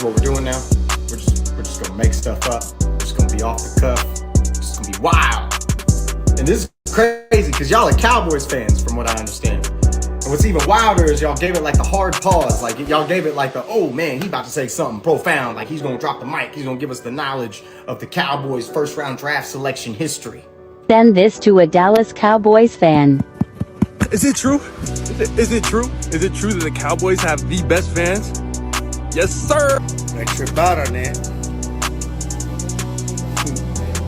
what we're doing now. We're just gonna make stuff up. We're just gonna be off the cuff. It's just gonna be wild. And this is crazy because y'all are Cowboys fans, from what I understand. And what's even wilder is y'all gave it like the hard pause. Like y'all gave it like the, oh man, he about to say something profound. Like he's gonna drop the mic. He's gonna give us the knowledge of the Cowboys' first round draft selection history. Send this to a Dallas Cowboys fan. Is it true? Is it true? Is it true that the Cowboys have the best fans? Yes, sir. I trip out on that.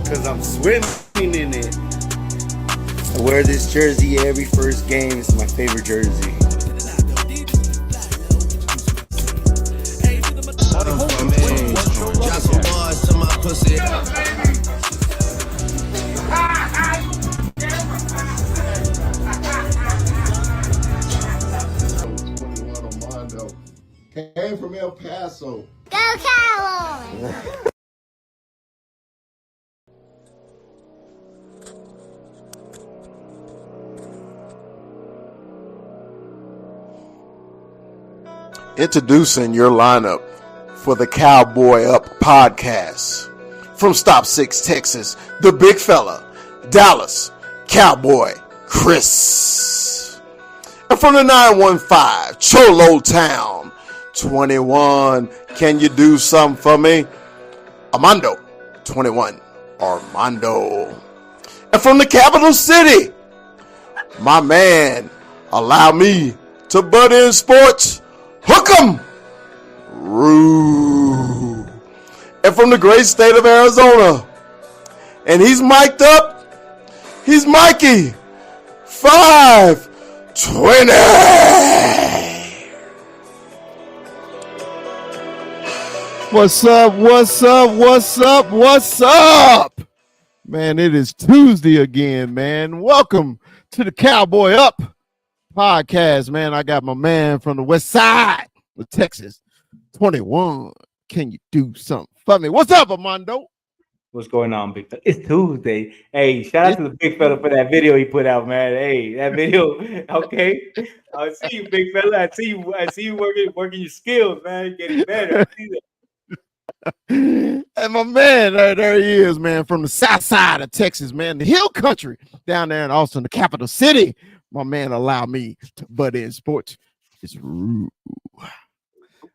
Because I'm swimming in it. I wear this jersey every first game. It's my favorite jersey. Came from El Paso. Go Cowboys! Introducing your lineup for the Cowboy Up podcast. From Stop 6, Texas, the big fella, Dallas, Cowboy Chris. And from the 915, Cholo Town, 21, can you do something for me? Armando, 21, Armando. And from the capital city, my man, allow me to butt in sports, hook 'em, Rue. And from the great state of Arizona, and he's mic'd up, he's Mikey, 520. What's up? What's up? What's up? What's up? Man, it is Tuesday again, man. Welcome to the Cowboy Up podcast, man. I got my man from the west side of Texas, 21. Can you do something for me? What's up, Armando? What's going on, big fella? It's Tuesday. Hey, shout out to the big fella for that video he put out, man. Hey, that video, okay. I see you, big fella. I see you working your skills, man. Getting better. I see that. And my man, there he is, man, from the south side of Texas, man, the hill country down there in Austin, the capital city. My man, allow me to butt in sports. It's rude.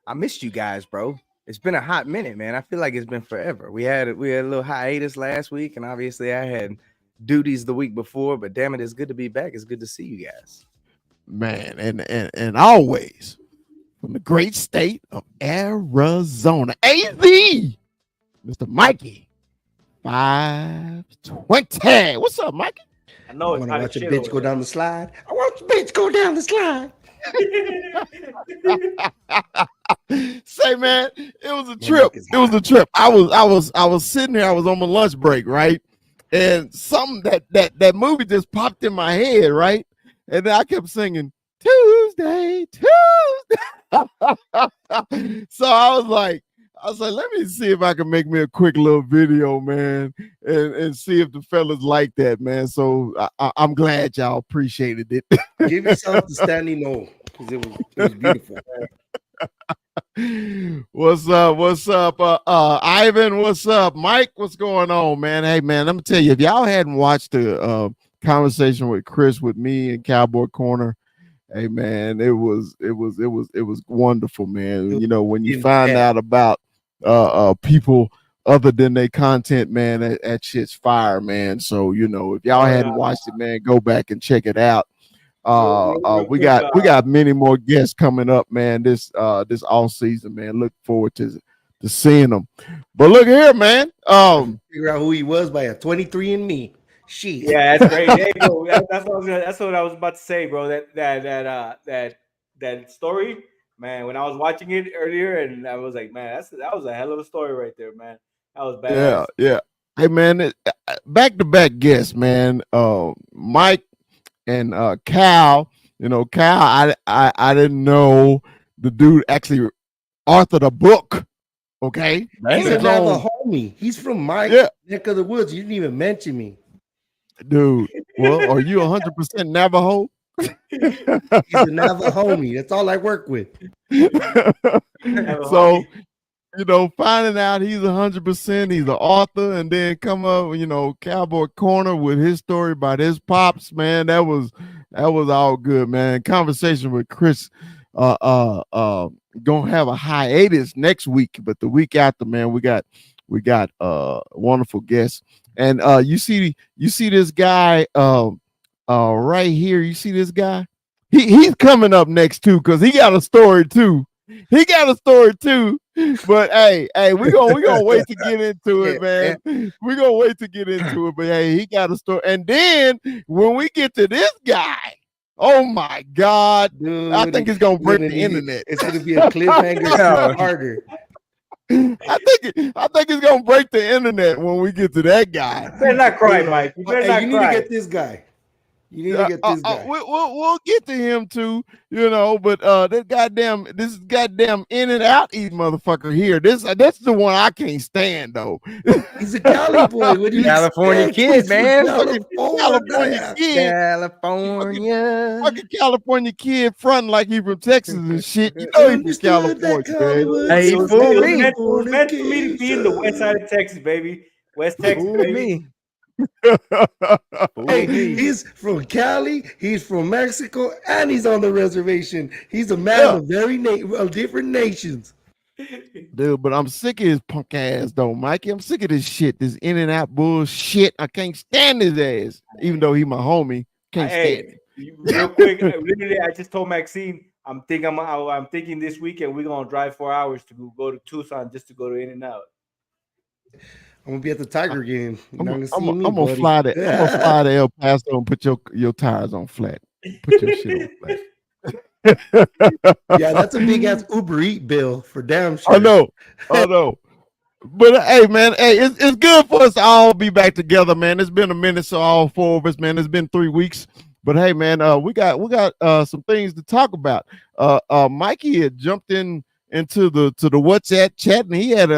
I missed you guys, bro. It's been a hot minute, man. I feel like it's been forever. We had a little hiatus last week, and obviously I had duties the week before, but damn it, it's good to be back. It's good to see you guys. Man, and always from the great state of Arizona, AZ, Mr. Mikey, 520. What's up, Mikey? I know it's I hot want to as watch shit a bitch over go there. down the slide. I want the bitch go down the slide. Say, man, it was a trip. It was a trip. I was sitting there. I was on my lunch break, right? And something that movie just popped in my head, right? And then I kept singing Tuesday. So I was like, let me see if I can make me a quick little video, man, and see if the fellas like that, man. So I'm glad y'all appreciated it. Give yourself the standing O because it was beautiful. What's up? What's up? Ivan, what's up? Mike, what's going on, man? Hey, man, let me tell you, if y'all hadn't watched the conversation with Chris with me in Cowboy Corner, hey, man, it was wonderful, man. You know, when you find out about people other than their content, man, that shit's fire, man. So, you know, if y'all hadn't watched it, man, go back and check it out. We got many more guests coming up, man, this all season, man. Look forward to seeing them. But look here, man. Figure out who he was by a 23andMe. Shit. Yeah, that's great. There you go. That's what I was about to say, bro. That story, man. When I was watching it earlier, and I was like, man, that was a hell of a story right there, man. That was bad. Yeah. Hey, man, back-to-back guests, man. Mike and Cal. You know, Cal, I didn't know the dude actually authored a book. Okay, He's another homie. He's from my neck of the woods. You didn't even mention me. Dude, well, are you 100% Navajo? He's a Navajo homie. That's all I work with. So finding out he's 100%, he's an author, and then come up, Cowboy Corner with his story about his pops, man. That was all good, man. Conversation with Chris, gonna have a hiatus next week, but the week after, man, we got wonderful guests, and you see this guy, right here. You see this guy? He's coming up next too, because he got a story too. He got a story too. But hey, we're gonna wait to get into it, man. We're gonna wait to get into it. But hey, he got a story. And then when we get to this guy, oh my God, Dude, I think it's gonna break the internet. It's gonna be a cliffhanger harder. I think it's gonna break the internet when we get to that guy. You better not cry, Mike. You better not You cry. need to get this guy. You need to get this guy. We'll get to him too, but this goddamn in and out eat motherfucker here. That's the one I can't stand though. He's a Cali boy. What do you California kid, man. California kid. Fucking California kid fronting like he from Texas and shit. You know he from California, man. Hey, It was meant for me to be in the west side of Texas, baby. West Texas, baby. Hey, he's from Cali, he's from Mexico, and he's on the reservation. He's a man of different nations. Dude, but I'm sick of his punk ass though, Mikey. I'm sick of this shit, this in and out bullshit. I can't stand his ass, even though he my homie. Can't stand it. Real quick, literally, I just told Maxine, I'm thinking this weekend we're gonna drive 4 hours to go to Tucson just to go to In and Out. I'm gonna be at the Tiger game. I'm gonna fly to El Paso and put your tires on flat. Put your shit on flat. Yeah, that's a big ass Uber Eat bill for damn sure. I know. But hey, man, it's good for us to all be back together, man. It's been a minute, so all four of us, man. It's been 3 weeks. But hey, man, we got some things to talk about. Mikey had jumped into the WhatsApp chat, and he had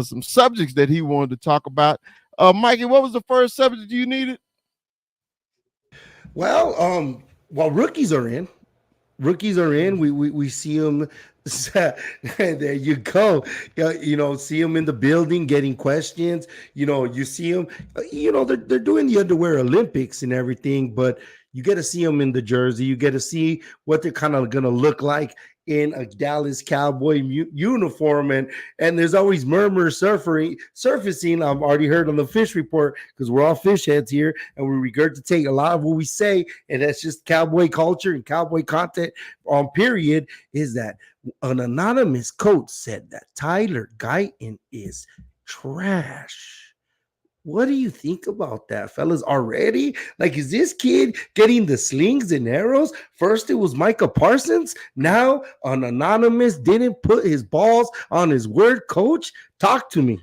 some subjects that he wanted to talk about. Mikey, what was the first subject you needed? Well, rookies are in. We see them. There you go. See them in the building getting questions. You see them. They're doing the underwear Olympics and everything, but you get to see them in the jersey. You get to see what they're kind of gonna look like in a Dallas Cowboy uniform, and there's always murmurs surfacing. I've already heard on the fish report, because we're all fish heads here, and we regurgitate a lot of what we say, and that's just Cowboy culture and Cowboy content on period, is that an anonymous coach said that Tyler Guyton is trash. What do you think about that, fellas? Already? Like, is this kid getting the slings and arrows? First, it was Micah Parsons. Now, an anonymous didn't put his balls on his word. Coach, talk to me.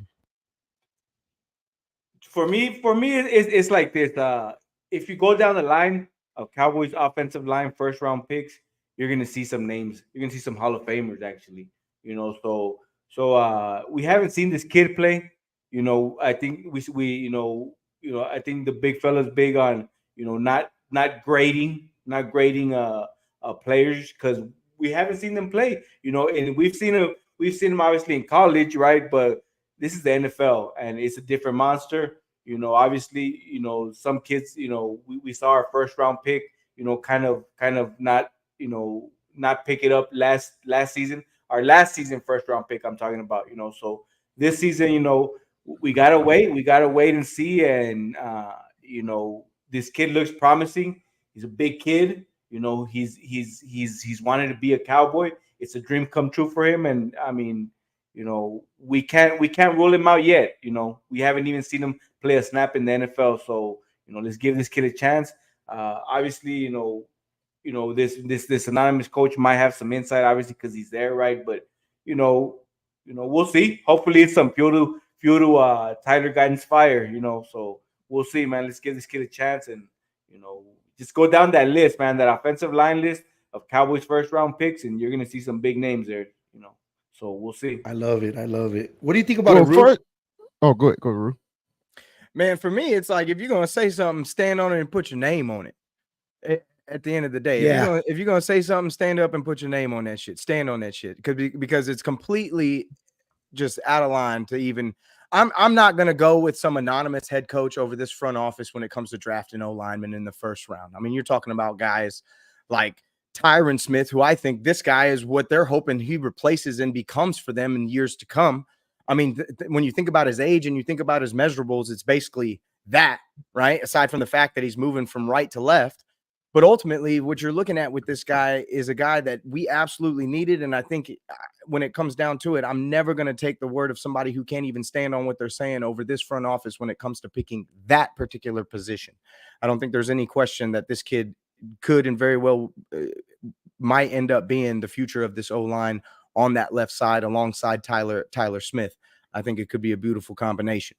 For me, it's like this. If you go down the line of Cowboys offensive line, first round picks, you're gonna see some names. You're gonna see some Hall of Famers, actually. So we haven't seen this kid play. I think we I think the big fella's big on not grading players, because we haven't seen them play. And we've seen him obviously in college, right? But this is the NFL, and it's a different monster. Obviously, some kids, we saw our first round pick, kind of not, not pick it up last season. Our last season first round pick, I'm talking about. So this season, we gotta wait and see. And this kid looks promising. He's a big kid. He's wanted to be a Cowboy. It's a dream come true for him. And I mean, we can't rule him out yet. We haven't even seen him play a snap in the NFL. So let's give this kid a chance. Obviously, this anonymous coach might have some insight, obviously, because he's there, right? But we'll see. Hopefully, it's some fuel to Tyler Guyton's fire. So we'll see, man. Let's give this kid a chance, and just go down that list, man. That offensive line list of Cowboys first round picks, and you're gonna see some big names there. So we'll see. I love it. What do you think about it, Ru? Go ahead, Ru. Man, for me, it's like, if you're gonna say something, stand on it and put your name on it. At the end of the day, if you're gonna say something, stand up and put your name on that shit. Stand on that shit, because it's completely just out of line to even. I'm not going to go with some anonymous head coach over this front office when it comes to drafting O linemen in the first round. I mean, you're talking about guys like Tyron Smith, who I think this guy is what they're hoping he replaces and becomes for them in years to come. I mean, when you think about his age and you think about his measurables, it's basically that, right? Aside from the fact that he's moving from right to left. But ultimately, what you're looking at with this guy is a guy that we absolutely needed. And I think when it comes down to it, I'm never going to take the word of somebody who can't even stand on what they're saying over this front office when it comes to picking that particular position. I don't think there's any question that this kid could and very well might end up being the future of this O-line on that left side alongside Tyler Smith. I think it could be a beautiful combination.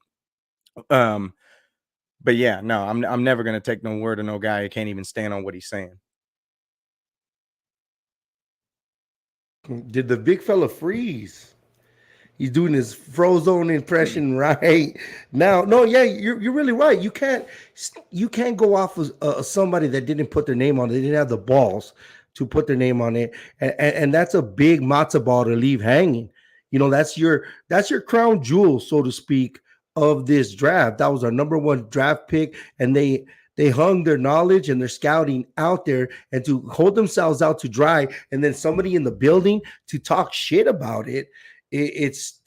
But yeah, no, I'm never going to take no word of no guy who can't even stand on what he's saying. Did the big fella freeze? He's doing his Frozone impression right now. No, yeah, you're really right. You can't go off of somebody that didn't put their name on it. They didn't have the balls to put their name on it, and that's a big matzo ball to leave hanging. You know, that's your crown jewel, so to speak, of this draft. That was our number one draft pick, and they hung their knowledge and their scouting out there, and to hold themselves out to dry, and then somebody in the building to talk shit about it. It's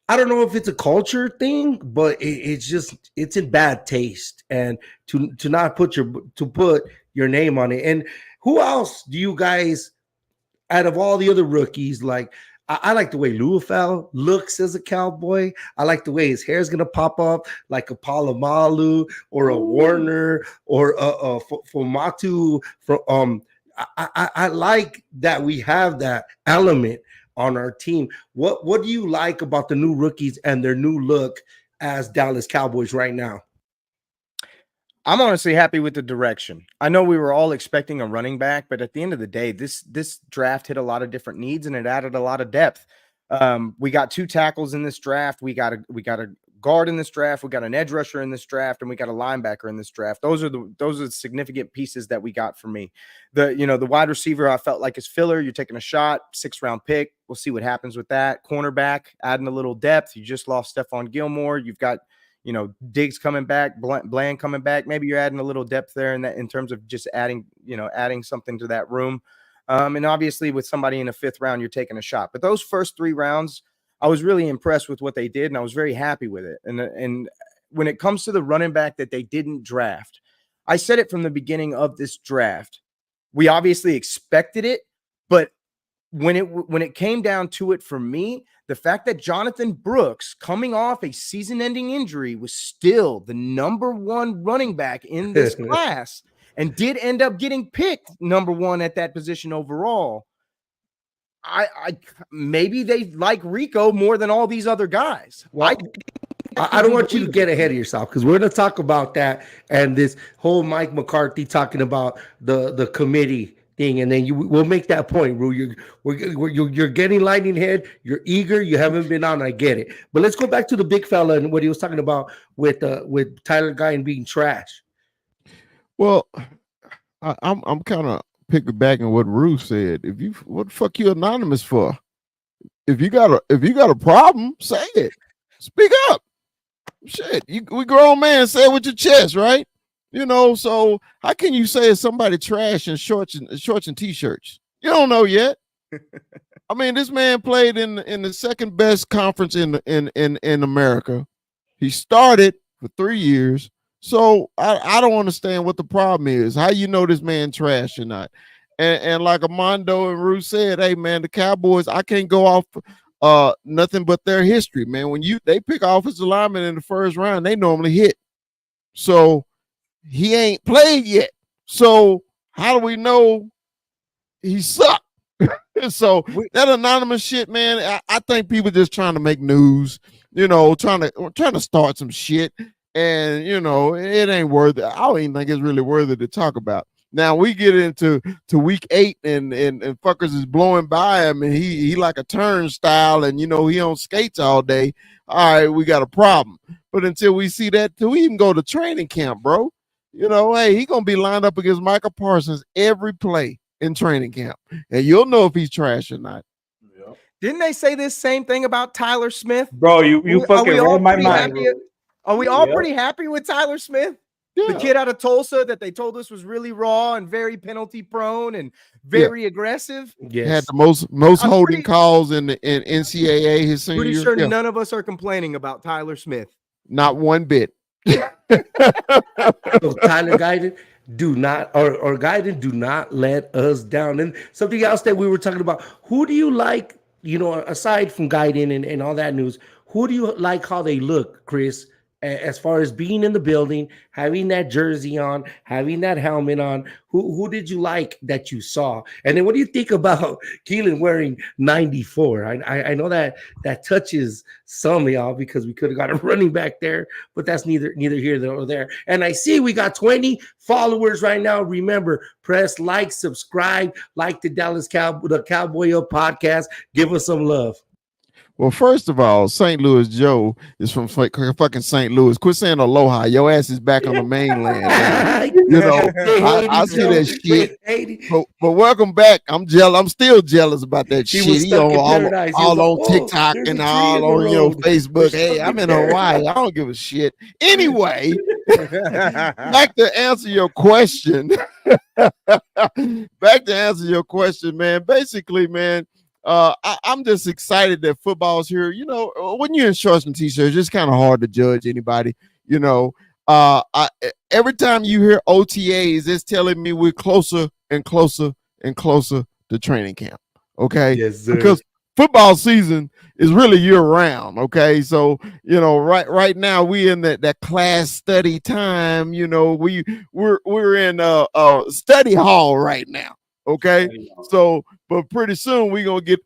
I don't know if it's a culture thing, but it's in bad taste, and to not put your name on it. And who else do you guys, out of all the other rookies, like? I like the way Luafau looks as a Cowboy. I like the way his hair is gonna pop up, like a Palomalu or a Warner or a Fomatu. I like that we have that element on our team. What do you like about the new rookies and their new look as Dallas Cowboys right now? I'm honestly happy with the direction. I know we were all expecting a running back, but at the end of the day, this draft hit a lot of different needs and it added a lot of depth. We got 2 tackles in this draft. We got a guard in this draft. We got an edge rusher in this draft, and we got a linebacker in this draft. Those are the significant pieces that we got for me. The wide receiver, I felt like is filler. You're taking a shot, 6th round pick. We'll see what happens with that. Cornerback, adding a little depth. You just lost Stephon Gilmore. You've got Diggs coming back, Bland coming back. Maybe you're adding a little depth there in terms of just adding something to that room. And obviously with somebody in the 5th round, you're taking a shot. But those first 3 rounds, I was really impressed with what they did, and I was very happy with it. And when it comes to the running back that they didn't draft, I said it from the beginning of this draft. We obviously expected it, but when it came down to it for me, the fact that Jonathan Brooks, coming off a season-ending injury, was still the number 1 running back in this class and did end up getting picked number 1 at that position overall. I maybe they like Rico more than all these other guys. Well, I don't want you to get ahead of yourself, because we're going to talk about that and this whole Mike McCarthy talking about the committee thing, and then we'll make that point, Rue. You're getting lightning head. You're eager. You haven't been on. I get it. But let's go back to the big fella and what he was talking about with Tyler Guy being trash. Well, I'm kind of piggybacking what Rue said. What the fuck you anonymous for? If you got a problem, say it. Speak up. Shit, we grown man. Say it with your chest, right? So how can you say it's somebody trash in shorts and t-shirts? You don't know yet. I mean, this man played in the second best conference in America. He started for 3 years. So I don't understand what the problem is. How you know this man trash or not? And like Armando and Rue said, hey man, the Cowboys, I can't go off nothing but their history, man. When they pick offensive linemen in the 1st round, they normally hit. So he ain't played yet. So how do we know he sucked? So that anonymous shit, man, I think people just trying to make news, trying to start some shit. And, it ain't worth it. I don't even think it's really worthy to talk about. Now we get into week 8 and fuckers is blowing by him and he like a turnstile and, he on skates all day. All right, we got a problem. But until we see that, till we even go to training camp, bro, hey, he going to be lined up against Michael Parsons every play in training camp. And you'll know if he's trash or not. Didn't they say this same thing about Tyler Smith? Bro, you fucking read my mind, bro. Are we all Yep. pretty happy with Tyler Smith? The kid out of Tulsa that they told us was really raw and very penalty prone and very aggressive. Yes. Had the most holding calls in NCAA his senior Pretty year. sure none of us are complaining about Tyler Smith. Not one bit. So Tyler Guyton, do not or Guyton, do not let us down. And something else that we were talking about, who do you like, aside from Guyton and all that news, who do you like how they look, Chris, as far as being in the building, having that jersey on, having that helmet on? Who did you like that you saw? And then what do you think about Keelan wearing 94? I know that touches some of y'all because we could have got a running back there, but that's neither here nor there. And I see we got 20 followers right now. Remember, press like, subscribe, like the Cowboy Up podcast. Give us some love. Well, first of all, St. Louis Joe is from fucking St. Louis. Quit saying aloha. Your ass is back on the mainland now. I see that shit. But welcome back. I'm jealous. I'm still jealous about that shit. He all on TikTok and all on Facebook. Hey, I'm in Hawaii. I don't give a shit. Anyway, back to answer your question. Man. Basically, man. I'm just excited that football's here. When you're in shorts and t-shirts, it's kind of hard to judge anybody. Every time you hear OTAs, it's telling me we're closer and closer and closer to training camp. Okay, yes, sir. Because football season is really year round. Okay, so right now we in that class study time. We're in study hall right now. Okay, so but pretty soon we're gonna get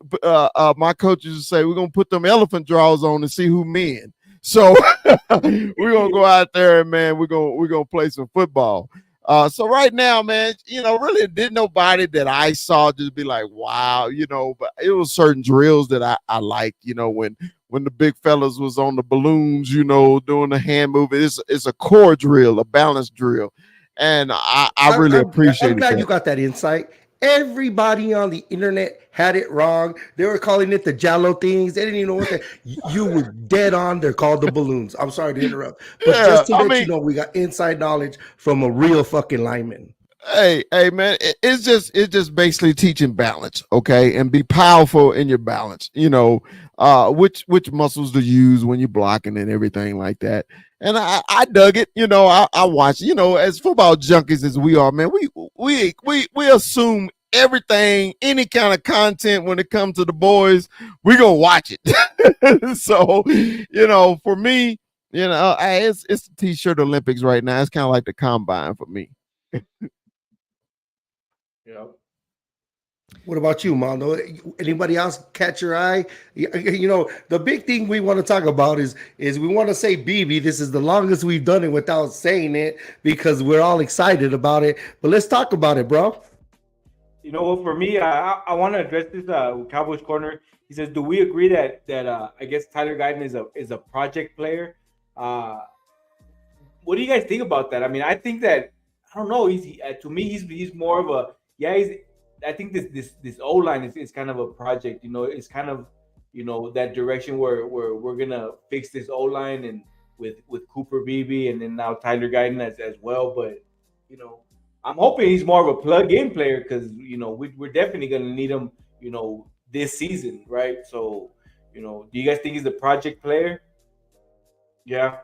my coaches to say we're gonna put them elephant draws on and see who men. So we're gonna go out there and man, we're gonna play some football. So right now, man, really didn't nobody that I saw just be like, wow, but it was certain drills that I like, when the big fellas was on the balloons, doing the hand movement. It's a core drill, a balance drill. And I really appreciate it. I'm glad you got that insight. Everybody on the internet had it wrong. They were calling it the Jello things. They didn't even know what that. You were dead on. They're called the balloons. I'm sorry to interrupt, but just to let you know, we got inside knowledge from a real fucking lineman. Hey, man, it's just basically teaching balance, okay, and be powerful in your balance. Which muscles to use when you're blocking and everything like that. And I dug it. I watched. As football junkies as we are, man, we assume everything, any kind of content when it comes to the boys, we gonna watch it. So, for me, it's the T-shirt Olympics right now. It's kind of like the combine for me. What about you, Mondo? Anybody else catch your eye? The big thing we want to talk about is we want to say BB. This is the longest we've done it without saying it because we're all excited about it. But let's talk about it, bro. For me, I want to address this Cowboys Corner. He says, do we agree that I guess Tyler Guyton is a project player? What do you guys think about that? I mean, I think that I don't know. To me, he's more of a I think this O line is kind of a project. It's kind of that direction where we're gonna fix this O line and with Cooper Beebe and then now Tyler Guyton as well. But I'm hoping he's more of a plug-in player because we're definitely gonna need him. This season, right? So do you guys think he's a project player? Yeah.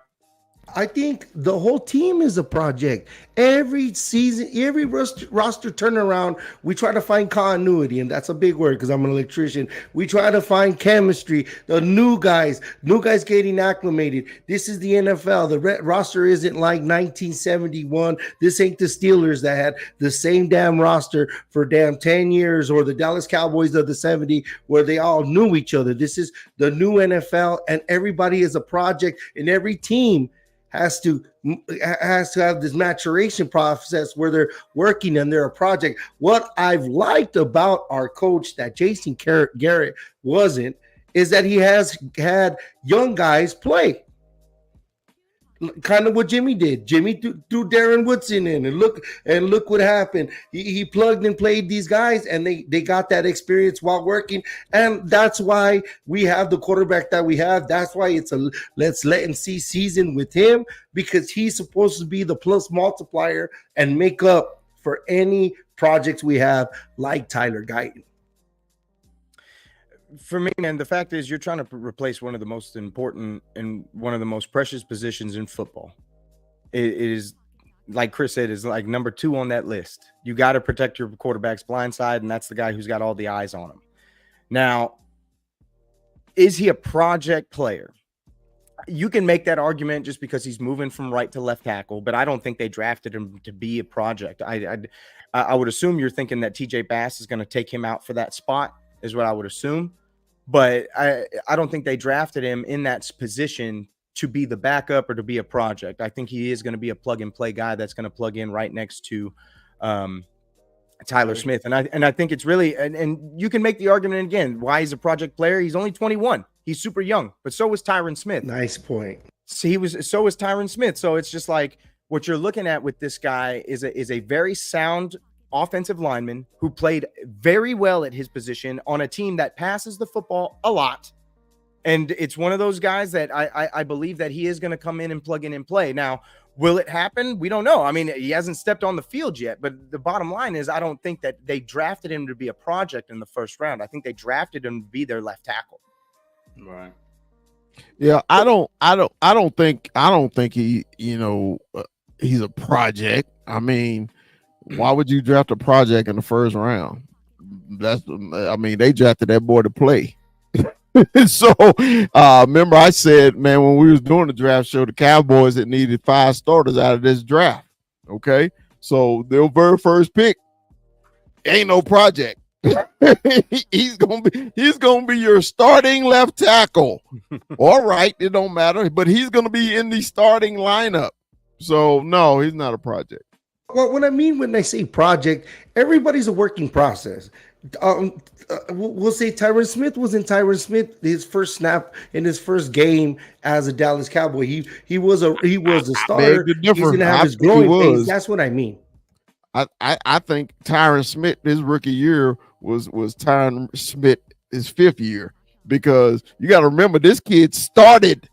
I think the whole team is a project. Every season, every roster turnaround, we try to find continuity, and that's a big word because I'm an electrician. We try to find chemistry. The new guys getting acclimated. This is the NFL. The roster isn't like 1971. This ain't the Steelers that had the same damn roster for 10 years, or the Dallas Cowboys of the 70s where they all knew each other. This is the new NFL, and everybody is a project, and every team has to have this maturation process where they're working and they're a project. What I've liked about our coach that Jason Garrett wasn't is that he has had young guys play. Kind of what Jimmy did. Jimmy threw Darren Woodson in, and look what happened. He plugged and played these guys, and they got that experience while working, and that's why we have the quarterback that we have. That's why it's a let's let and see season with him, because he's supposed to be the plus multiplier and make up for any projects we have, like Tyler Guyton. For me, man, the fact is you're trying to replace one of the most important and one of the most precious positions in football. It is, like Chris said, is like number 2 on that list. You got to protect your quarterback's blind side, and that's the guy who's got all the eyes on him. Now, is he a project player? You can make that argument just because he's moving from right to left tackle, but I don't think they drafted him to be a project. I would assume you're thinking that TJ Bass is going to take him out for that spot, is what I would assume. But I don't think they drafted him in that position to be the backup or to be a project. I think he is going to be a plug-and-play guy that's going to plug in right next to Tyler Smith. And I think it's really – and you can make the argument again why he's a project player. He's only 21. He's super young, but so was Tyron Smith. Nice point. So was Tyron Smith. So it's just like what you're looking at with this guy is a very sound – offensive lineman who played very well at his position on a team that passes the football a lot. And it's one of those guys that I believe that he is going to come in and plug in and play. Now, will it happen? We don't know. I mean, he hasn't stepped on the field yet, but the bottom line is I don't think that they drafted him to be a project in the first round. I think they drafted him to be their left tackle. Right. Yeah, I don't think he, he's a project. I mean, why would you draft a project in the first round? They drafted that boy to play. So remember I said, man, when we was doing the draft show, the Cowboys that needed 5 starters out of this draft. Okay. So their very first pick ain't no project. he's gonna be your starting left tackle. All right, it don't matter, but he's gonna be in the starting lineup. So no, he's not a project. Well, what I mean when I say project, everybody's a working process. We'll say Tyron Smith was in Tyron Smith his first snap in his first game as a Dallas Cowboy. He was a starter. He's gonna have his growing phase. That's what I mean. I think Tyron Smith his rookie year was Tyron Smith his 5th year, because you got to remember this kid started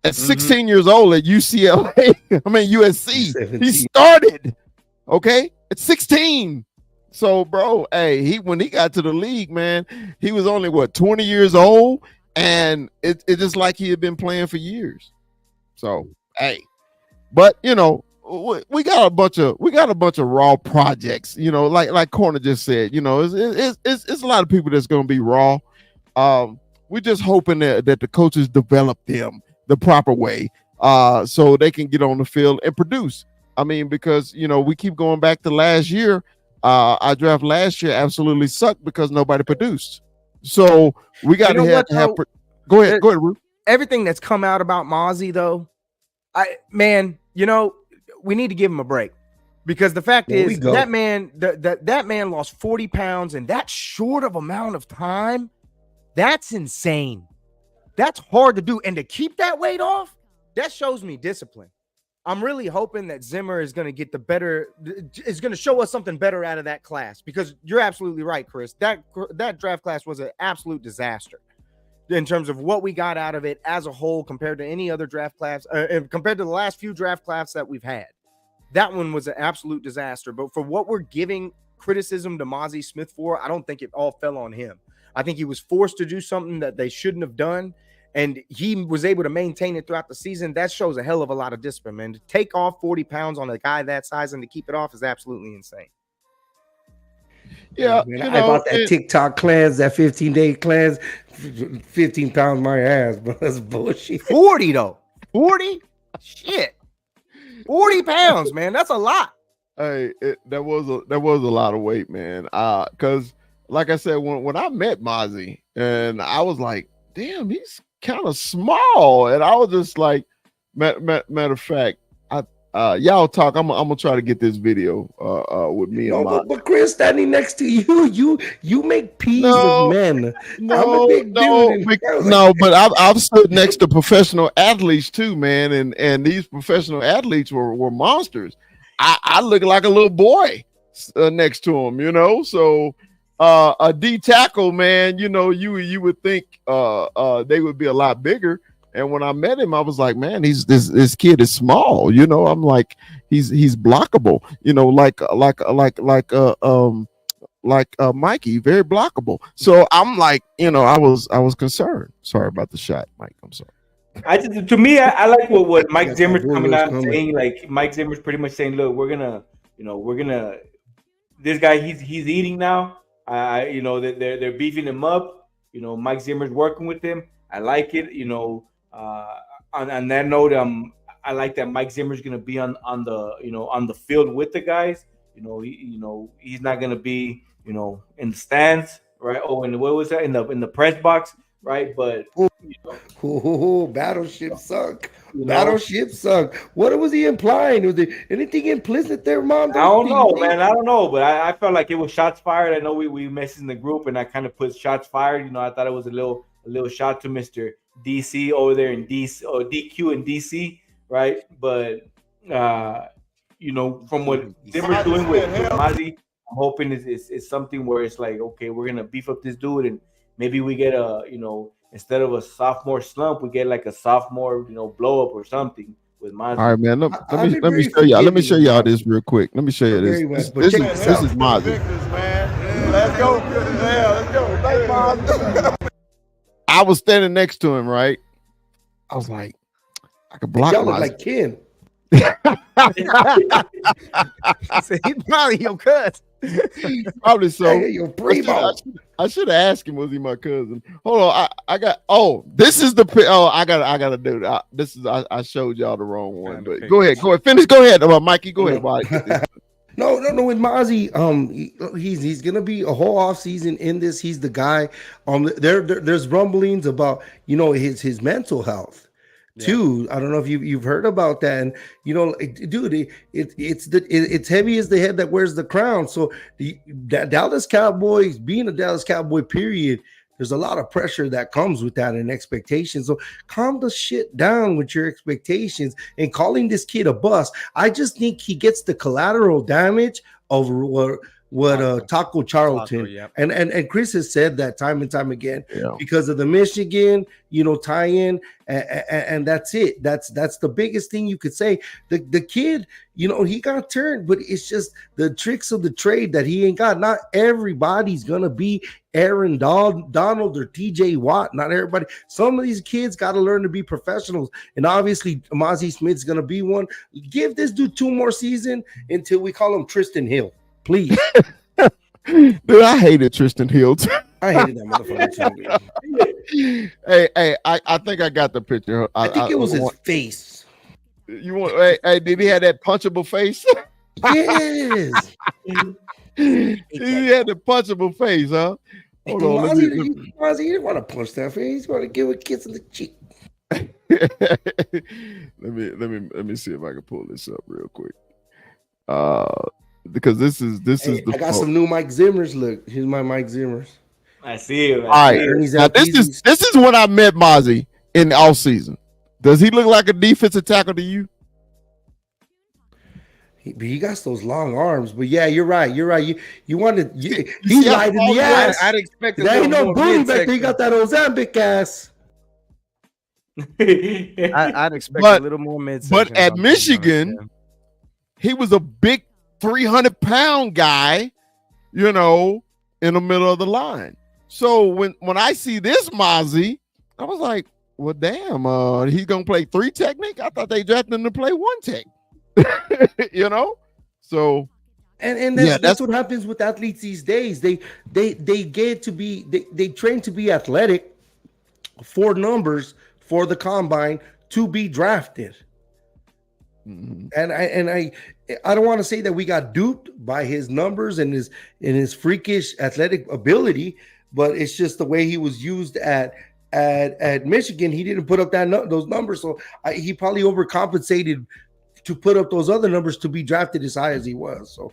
at 16 years old at UCLA. I mean USC. 17. He started, okay, at 16. So, bro, hey, when he got to the league, man, he was only 20 years old, and it's just like he had been playing for years. So, hey, but we got a bunch of raw projects. Like Corner just said. It's a lot of people that's going to be raw. We're just hoping that the coaches develop them the proper way, so they can get on the field and produce. I mean, because we keep going back to last year. Our draft last year absolutely sucked because nobody produced. So we got to have. Go ahead, Ruth. Everything that's come out about Mozzie, though, we need to give him a break, because the fact is that man, that man lost 40 pounds in that short of amount of time. That's insane. That's hard to do, and to keep that weight off, that shows me discipline. I'm really hoping that Zimmer is going to get is going to show us something better out of that class, because you're absolutely right, Chris. That draft class was an absolute disaster in terms of what we got out of it as a whole compared to any other draft class, compared to the last few draft classes that we've had. That one was an absolute disaster. But for what we're giving criticism to Mozzie Smith for, I don't think it all fell on him. I think he was forced to do something that they shouldn't have done, and he was able to maintain it throughout the season. That shows a hell of a lot of discipline, man. To take off 40 pounds on a guy that size and to keep it off is absolutely insane. Yeah, man, I bought that TikTok cleanse, that 15-day cleanse, 15 pounds my ass, but that's bullshit. 40 though. 40? Shit. 40 pounds, man. That's a lot. Hey, that was a lot of weight, man. Because like I said, when I met Mozzie, and I was like, damn, he's kind of small, and I was just like, matter of fact, Y'all talk. I'm gonna try to get this video with me and my. But Chris standing next to you make peas of men. I'm a No, big dude. but I've stood next to professional athletes too, man, and these professional athletes were monsters. I look like a little boy next to them, you know. So a D tackle, man, you know, you would think they would be a lot bigger. And when I met him, I was like, man, this kid is small, you know. I'm like, he's blockable, you know, like Mikey, very blockable. So I'm like, you know, I was concerned. Sorry about the shot, Mike. I'm sorry. To me, I like what Mike Zimmer's coming out and saying. Like Mike Zimmer's pretty much saying, look, we're gonna this guy he's eating now. You know that they're beefing him up. You know, Mike Zimmer's working with him. I like it. You know, on that note, I like that Mike Zimmer's gonna be on the field with the guys. You know, he's not gonna be in the stands, right? Oh, and what was that in the press box, right? But battleship sunk. Battleship sunk. What was he implying? Was there anything implicit there, Mom? I don't know, man. I don't know, but I felt like it was shots fired. I know we messaged in the group, and I kind of put shots fired. You know, I thought it was a little shot to Mr. DC over there in DC or DQ in DC, right? But you know, from what Zimmer's doing with Mazi, I'm hoping it's something where it's like, okay, we're gonna beef up this dude, and maybe we get instead of a sophomore slump, we get like a sophomore, blow up or something with Mazi. All right, man. Let me show y'all. Let me show y'all this real quick. Let me show you this. This is Mazi. Let's go. Let's go. Thanks, I was standing next to him, right? I was like, I could block y'all look like Ken. He's probably your cousin. Probably so. Hey, your primo. I should have asked him, was he my cousin? Hold on, I got. Oh, this is the. Oh, I gotta do that. This is. I showed y'all the wrong one, but go ahead, finish. Go ahead, Mikey. Go ahead. No. With Mazi, he's gonna be a whole off season in this. He's the guy. There's rumblings about his mental health. Too, I don't know if you've heard about that, and dude, it's heavy as the head that wears the crown. So the Dallas Cowboys, being a Dallas Cowboy, period, there's a lot of pressure that comes with that and expectations. So calm the shit down with your expectations and calling this kid a bust. I just think he gets the collateral damage of what Taco Charlton and Chris has said that time and time again because of the Michigan tie-in and that's it. That's the biggest thing you could say. The kid, he got turned, but it's just the tricks of the trade that he ain't got. Not everybody's gonna be Aaron Donald or TJ Watt. Not everybody. Some of these kids got to learn to be professionals, and obviously Mazi Smith's gonna be one. Give this dude 2 more seasons until we call him Tristan Hill. Please. Dude, I hated Tristan Hill. I hated that motherfucker too. Hey, I think I got the picture. I think it was his face. You want? Hey, did he have that punchable face? Yes. He had the punchable face, huh? Hold on. Mazi, he didn't want to punch that face. He's going to give a kiss in the cheek. let me see if I can pull this up real quick. Because this is I got some new Mike Zimmers. Look, here's my Mike Zimmers. I see it. All right. Now this is when I met Mazi in the off season. Does he look like a defensive tackle to you? He got those long arms, but yeah, you're right. You wanted he's right in the ass. I'd expect there ain't no booty back there. He got that Ozempic ass. I'd expect a little more mid. But at Michigan, he was a big 300-pound guy, in the middle of the line. So when I see this Mazi, I was like, well, damn, he's gonna play 3 technique. I thought they drafted him to play 1 tech. So and that's what happens with athletes these days. They get to be they train to be athletic for numbers for the combine to be drafted. Mm-hmm. And I don't want to say that we got duped by his numbers and his freakish athletic ability, but it's just the way he was used at Michigan. He didn't put up those numbers, so he probably overcompensated to put up those other numbers to be drafted as high as he was. So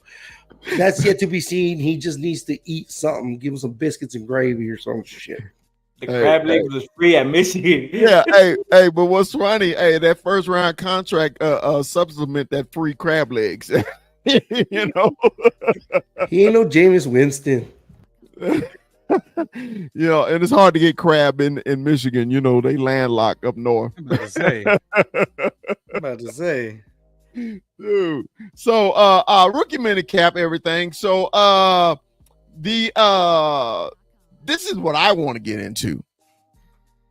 that's yet to be seen. He just needs to eat something, give him some biscuits and gravy or some shit. The crab legs was free at Michigan. Yeah, hey, but what's funny? Hey, that first round contract supplement that free crab legs. You know, he ain't no Jameis Winston. You know, and it's hard to get crab in Michigan. You know, they landlocked up north. I'm about to say. Dude. So rookie mini cap everything. So this is what I want to get into.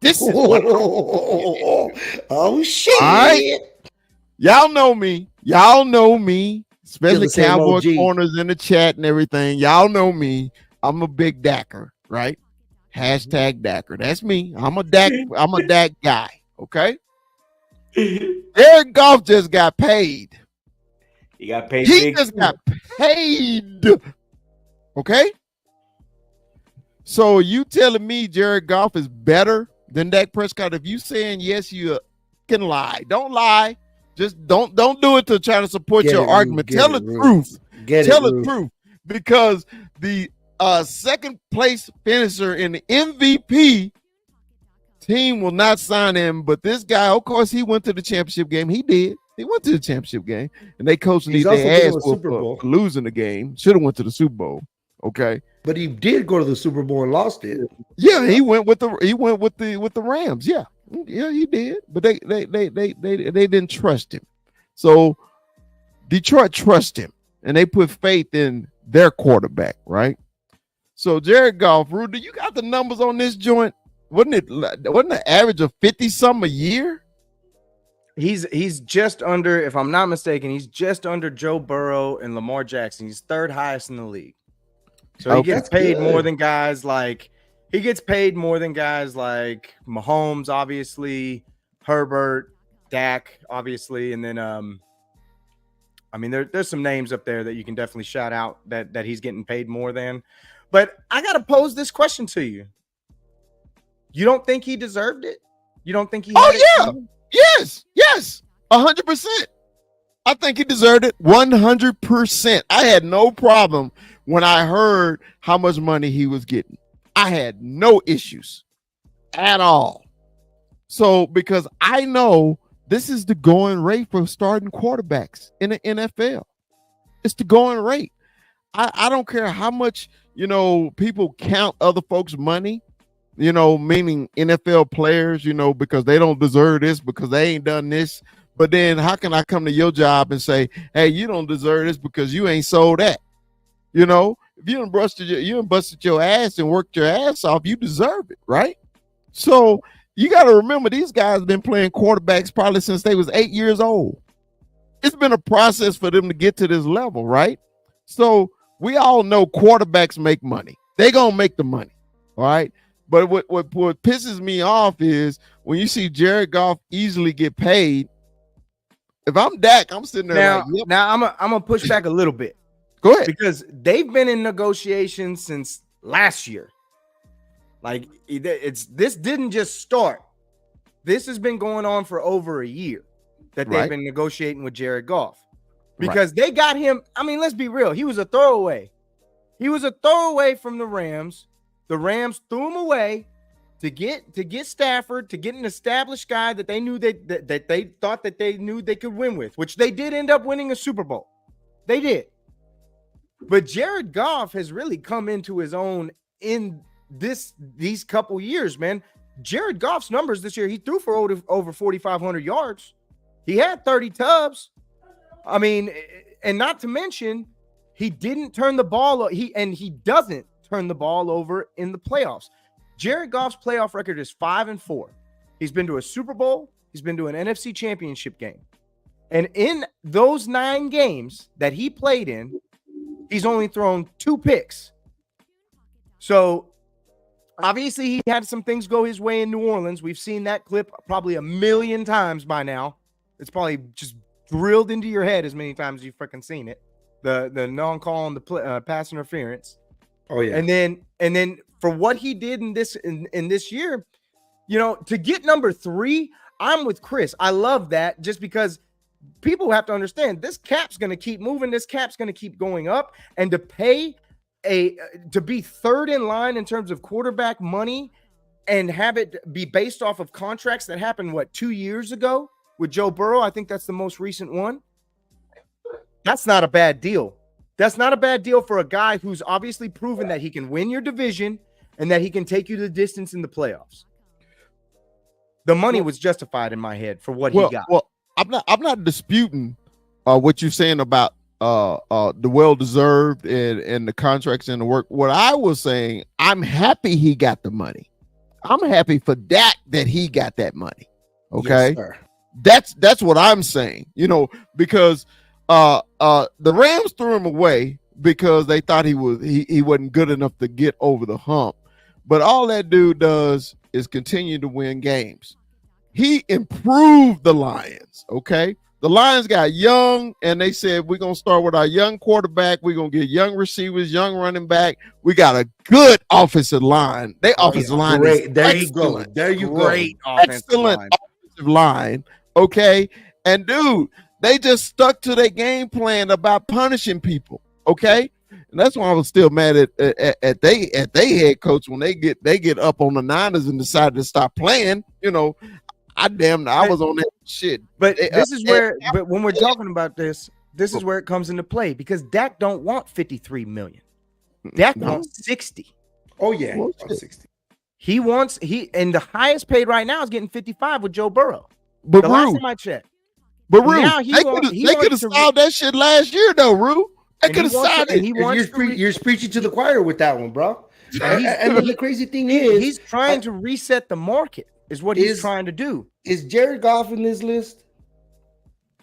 This is what oh shit. All right. Y'all know me, especially Cowboy Corners in the chat and everything. Y'all know me. I'm a big Dacker, right? Hashtag Dacker. That's me. I'm a Dak guy. Okay. Jared Goff just got paid. He got paid. He just got paid. Okay. So you telling me Jared Goff is better than Dak Prescott? If you saying yes, you can lie. Don't lie. Just don't do it to try to support your argument. Tell the truth. Tell the truth. Because the second place finisher in the MVP team will not sign him. But this guy, of course, he went to the championship game. He did. He went to the championship game, and they coached their ass for losing the game. Should have went to the Super Bowl. Okay. But he did go to the Super Bowl and lost it. Yeah, he went with the Rams. Yeah, he did. But they didn't trust him. So Detroit trust him, and they put faith in their quarterback, right? So Jared Goff, Rudy, you got the numbers on this joint? Wasn't the average of 50-something a year? He's just under, if I'm not mistaken, he's just under Joe Burrow and Lamar Jackson. He's third highest in the league. So he gets paid more than guys like Mahomes, obviously, Herbert, Dak, obviously, and then I mean there's some names up there that you can definitely shout out that he's getting paid more than. But I gotta pose this question to you. You don't think he deserved it? You don't think he had it? Yes, 100%. I think he deserved it 100%. I had no problem when I heard how much money he was getting. I had no issues at all. So, because I know this is the going rate for starting quarterbacks in the NFL. It's the going rate. I don't care how much, people count other folks' money, meaning NFL players, because they don't deserve this because they ain't done this. But then how can I come to your job and say, hey, you don't deserve this because you ain't sold that? If you done busted your ass and worked your ass off, you deserve it, right? So you got to remember, these guys have been playing quarterbacks probably since they was 8 years old. It's been a process for them to get to this level, right? So we all know quarterbacks make money. They gonna make the money, all right? But what pisses me off is when you see Jared Goff easily get paid. If I'm Dak, I'm sitting there Now I'm gonna push back a little bit. Go ahead. Because they've been in negotiations since last year. Like this didn't just start. This has been going on for over a year that they've been negotiating with Jared Goff. Because they got him. I mean, let's be real. He was a throwaway. He was a throwaway from the Rams. The Rams threw him away to get Stafford, to get an established guy that they knew that they thought that they knew they could win with, which they did end up winning a Super Bowl. They did. But Jared Goff has really come into his own in these couple years, man. Jared Goff's numbers this year, he threw for over 4,500 yards. He had 30 tubs. I mean, and not to mention, he didn't turn the ball. He doesn't turn the ball over in the playoffs. Jared Goff's playoff record is 5-4. He's been to a Super Bowl. He's been to an NFC Championship game. And in those 9 games that he played in, he's only thrown 2 picks. So obviously he had some things go his way in New Orleans. We've seen that clip probably a million times by now. It's probably just drilled into your head as many times as you've freaking seen it. The non-call on the pass interference. Oh yeah. And then for what he did in this year, to get number 3, I'm with Chris. I love that just because people have to understand this cap's going to keep moving. This cap's going to keep going up, and to pay to be third in line in terms of quarterback money and have it be based off of contracts that happened 2 years ago with Joe Burrow. I think that's the most recent one. That's not a bad deal. That's not a bad deal for a guy who's obviously proven that he can win your division and that he can take you the distance in the playoffs. The money was justified in my head for what he got. Well, I'm not disputing what you're saying about the well-deserved and the contracts and the work. What I was saying, I'm happy he got the money. I'm happy for Dak that he got that money. Okay. Yes, That's what I'm saying, because the Rams threw him away because they thought he wasn't good enough to get over the hump. But all that dude does is continue to win games. He improved the Lions. Okay. The Lions got young, and they said, we're going to start with our young quarterback. We're going to get young receivers, young running back. We got a good offensive line. Their offensive line is There excellent. you go. There you Great go. Excellent offensive line. Okay. And dude, they just stuck to their game plan about punishing people. Okay. And that's why I was still mad at they head coach when they get up on the Niners and decide to stop playing. I was on that shit. But this is where, but when we're talking about this is where it comes into play, because Dak don't want 53 million. Dak wants 60. Oh yeah, Well, 60. And the highest paid right now is getting 55 with Joe Burrow. But The last time I checked. But Rue, Now they could have solved that shit last year, though, Rue. They And could have he wants solved to- it. and he wants You're preaching to the choir with that one, bro. And the crazy thing is, he's trying to reset the market, is what he's trying to do. is Jared Goff in this list?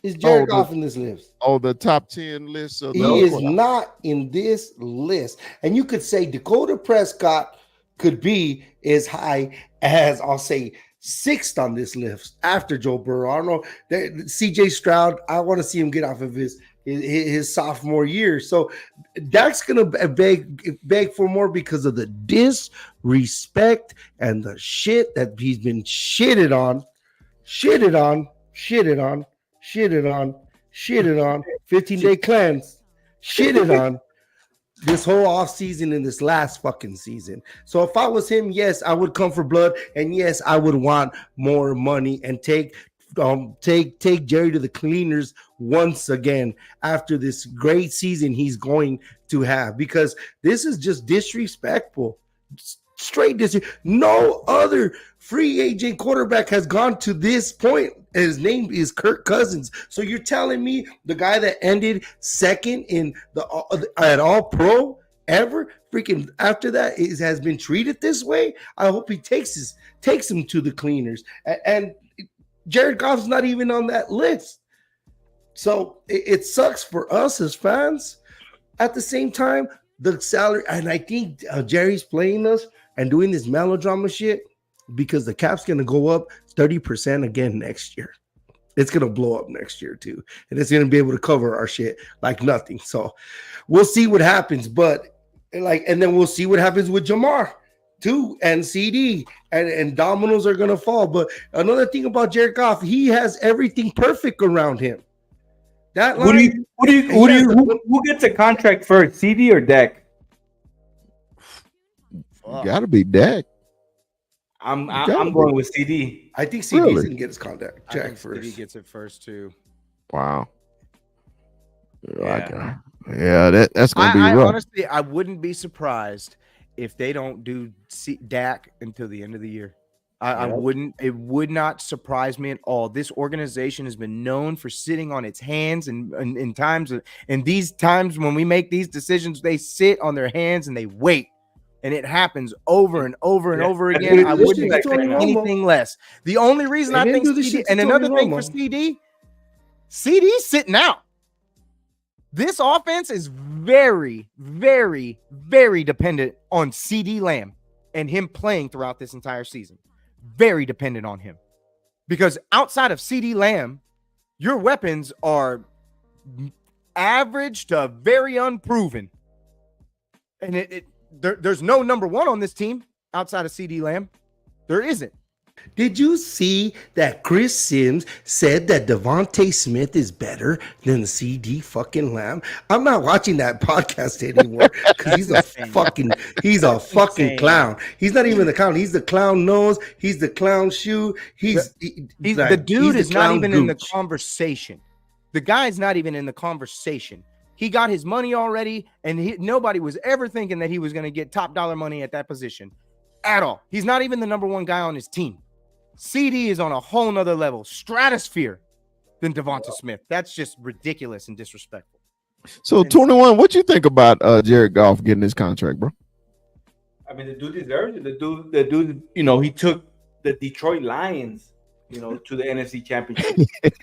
Is Jared Goff in this list? Oh, the top 10 list. Of He is not in this list. And you could say Dakota Prescott could be as high as, I'll say, 6th on this list after Joe Burrow. I don't know. CJ Stroud, I want to see him get off of his sophomore year. So Dak's gonna beg for more because of the disrespect and the shit that he's been shitted on, 15-day cleanse, shitted on this whole offseason and this last fucking season. So if I was him, yes, I would come for blood, and yes, I would want more money and take Jerry to the cleaners once again after this great season he's going to have, because this is just disrespectful. Straight disrespect. No other free agent quarterback has gone to this point. His name is Kirk Cousins. So you're telling me the guy that ended second in at All Pro ever, freaking after that has been treated this way? I hope he takes him to the cleaners. And Jared Goff's not even on that list. So it sucks for us as fans. At the same time, the salary, and I think Jerry's playing us and doing this melodrama shit because the cap's going to go up 30% again next year. It's going to blow up next year too. And it's going to be able to cover our shit like nothing. So we'll see what happens. But and then we'll see what happens with Jamar too, and CD, and dominoes are going to fall. But another thing about Jared Goff, he has everything perfect around him. That line, who gets a contract first, CD or Dak? Got to be Dak. I'm going with CD. I think CD's Really? gonna get his contact check first. He gets it first too. Wow. Yeah. That's going to be rough. Honestly, I wouldn't be surprised if they don't do Dak until the end of the year. I wouldn't. It would not surprise me at all. This organization has been known for sitting on its hands, and in these times when we make these decisions, they sit on their hands and they wait. And it happens over and over and over again. I wouldn't expect anything less. The only reason I think CD, and another thing for CD's sitting out. This offense is very, very, very dependent on CD Lamb and him playing throughout this entire season. Very dependent on him. Because outside of CD Lamb, your weapons are average to very unproven. And there's no number one on this team outside of CD Lamb. There isn't. Did you see that Chris Sims said that Devontae Smith is better than the CD fucking Lamb? I'm not watching that podcast anymore because he's a fucking clown. He's not even the clown. He's the clown nose. He's the clown shoe. The dude is not even in the gooch. conversation. The guy's not even in the conversation. He got his money already, and nobody was ever thinking that he was going to get top dollar money at that position at all. He's not even the number one guy on his team. CD is on a whole nother level, stratosphere, than Devonta Smith. That's just ridiculous and disrespectful. So 21, what you think about Jared Goff getting his contract, bro? I mean, the dude deserves it. The dude, you know, he took the Detroit Lions, you know, to the NFC Championship.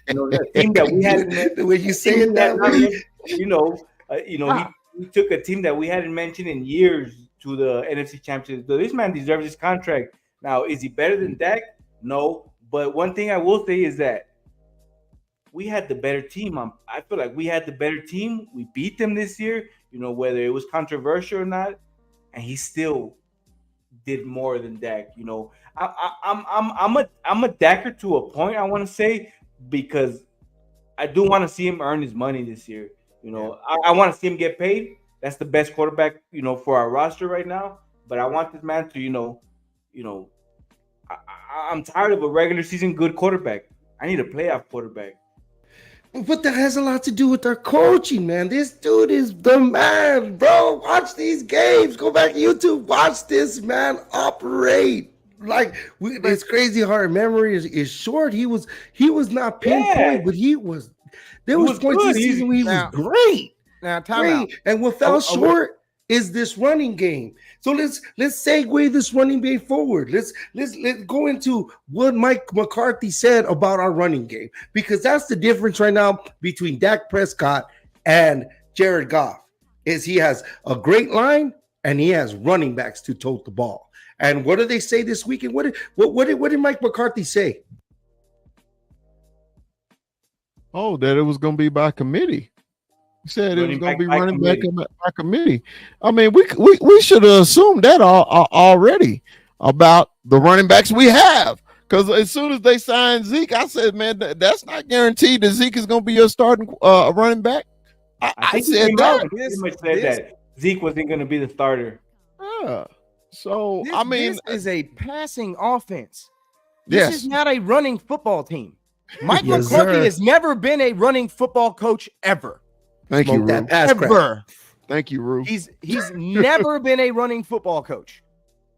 You know, the team that we had. The way you say it that way, he took a team that we hadn't mentioned in years to the NFC Championship. So this man deserves his contract. Now, is he better than Dak? No. But one thing I will say is that we had the better team. I feel like we had the better team. We beat them this year, you know, whether it was controversial or not, and he still did more than Dak. You know, I'm a Dacker to a point, I want to say, because I do want to see him earn his money this year. You know, I want to see him get paid. That's the best quarterback, you know, for our roster right now. But I want this man to, you know, I'm tired of a regular season good quarterback. I need a playoff quarterback. But that has a lot to do with our coaching, man. This dude is the man, bro. Watch these games. Go back to YouTube. Watch this man operate. Like it's crazy how our memory is short. He was not pinpoint, but he was. There was points in the season where he was great. Now, time out. And what fell short is this running game. So let's segue this running game forward. Let's go into what Mike McCarthy said about our running game, because that's the difference right now between Dak Prescott and Jared Goff. Is he has a great line and he has running backs to tote the ball. And what did they say this weekend? What did Mike McCarthy say? Oh, that it was going to be by committee. He said it was going to be running back by committee. I mean, we should have assumed that already about the running backs we have. Because as soon as they signed Zeke, I said, man, that's not guaranteed that Zeke is going to be your starting running back. I said that. Pretty much said that Zeke wasn't going to be the starter. Yeah. So, this is a passing offense. This is not a running football team. Mike McCarthy has never been a running football coach ever. Thank you, Rue. Ever. Thank you, Rue. He's never been a running football coach.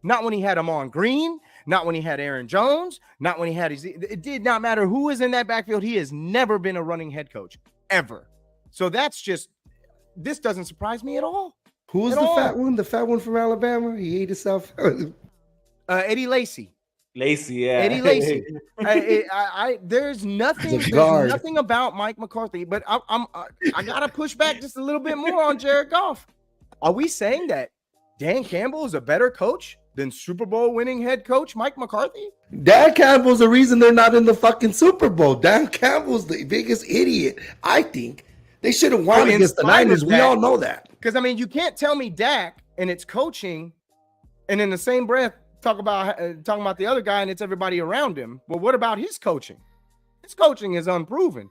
Not when he had Amon Green, not when he had Aaron Jones, not when he had it did not matter who was in that backfield. He has never been a running head coach ever. So this doesn't surprise me at all. Who was the fat one? The fat one from Alabama? He ate himself. Eddie Lacy. Eddie Lacy. There's nothing about Mike McCarthy, but I gotta push back just a little bit more on Jared Goff. Are we saying that Dan Campbell is a better coach than Super Bowl winning head coach Mike McCarthy? Dan Campbell's the reason they're not in the fucking Super Bowl. Dan Campbell's the biggest idiot. I think they should have won against the Niners. We all know that. Because I mean, you can't tell me Dak and it's coaching, and in the same breath talking about the other guy and it's everybody around him. Well, what about his coaching? His coaching is unproven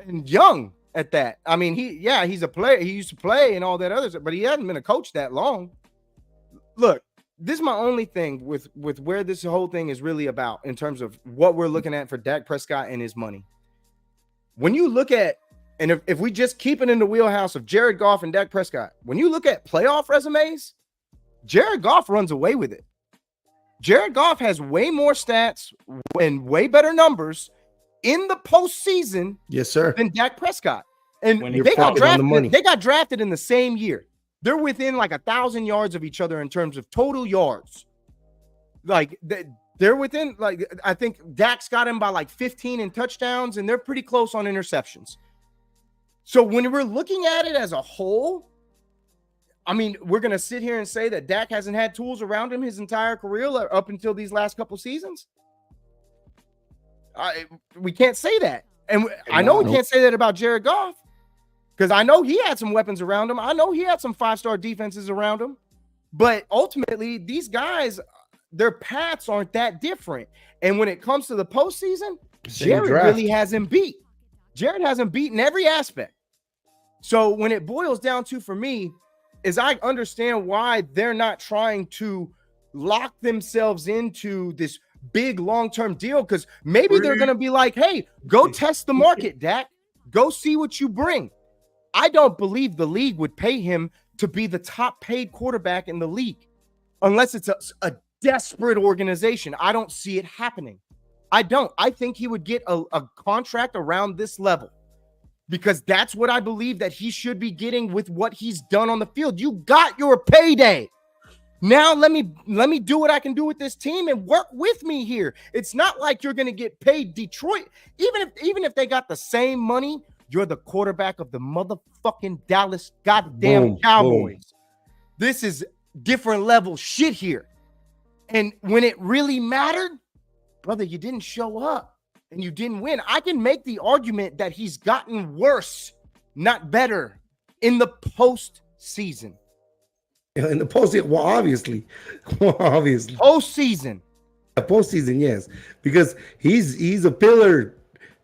and young at that. I mean, he's a player. He used to play and all that other stuff, but he hasn't been a coach that long. Look, this is my only thing with where this whole thing is really about in terms of what we're looking at for Dak Prescott and his money. When you look at, and if we just keep it in the wheelhouse of Jared Goff and Dak Prescott, when you look at playoff resumes, Jared Goff runs away with it. Jared Goff has way more stats and way better numbers in the postseason, than Dak Prescott. And they got drafted in the same year. They're within like 1,000 yards of each other in terms of total yards. Like they're within, like, I think Dak's got him by like 15 in touchdowns, and they're pretty close on interceptions. So when we're looking at it as a whole, I mean, we're going to sit here and say that Dak hasn't had tools around him his entire career up until these last couple seasons. We can't say that. And I know we can't say that about Jared Goff, because I know he had some weapons around him. I know he had some 5-star defenses around him. But ultimately, these guys, their paths aren't that different. And when it comes to the postseason, Same Jared draft. really has him beat. Jared has him beat in every aspect. So when it boils down to, for me, is I understand why they're not trying to lock themselves into this big long-term deal, because maybe they're going to be like, hey, go test the market, Dak. Go see what you bring. I don't believe the league would pay him to be the top paid quarterback in the league unless it's a desperate organization. I don't see it happening. I don't. I think he would get a contract around this level because that's what I believe that he should be getting with what he's done on the field. You got your payday. Now let me do what I can do with this team and work with me here. It's not like you're going to get paid Detroit. Even if they got the same money, you're the quarterback of the motherfucking Dallas goddamn Cowboys. Boom. This is different level shit here. And when it really mattered, brother, you didn't show up and you didn't win. I can make the argument that he's gotten worse, not better, in the postseason. In the postseason, well, obviously. Postseason. Postseason, yes. Because he's a pillar.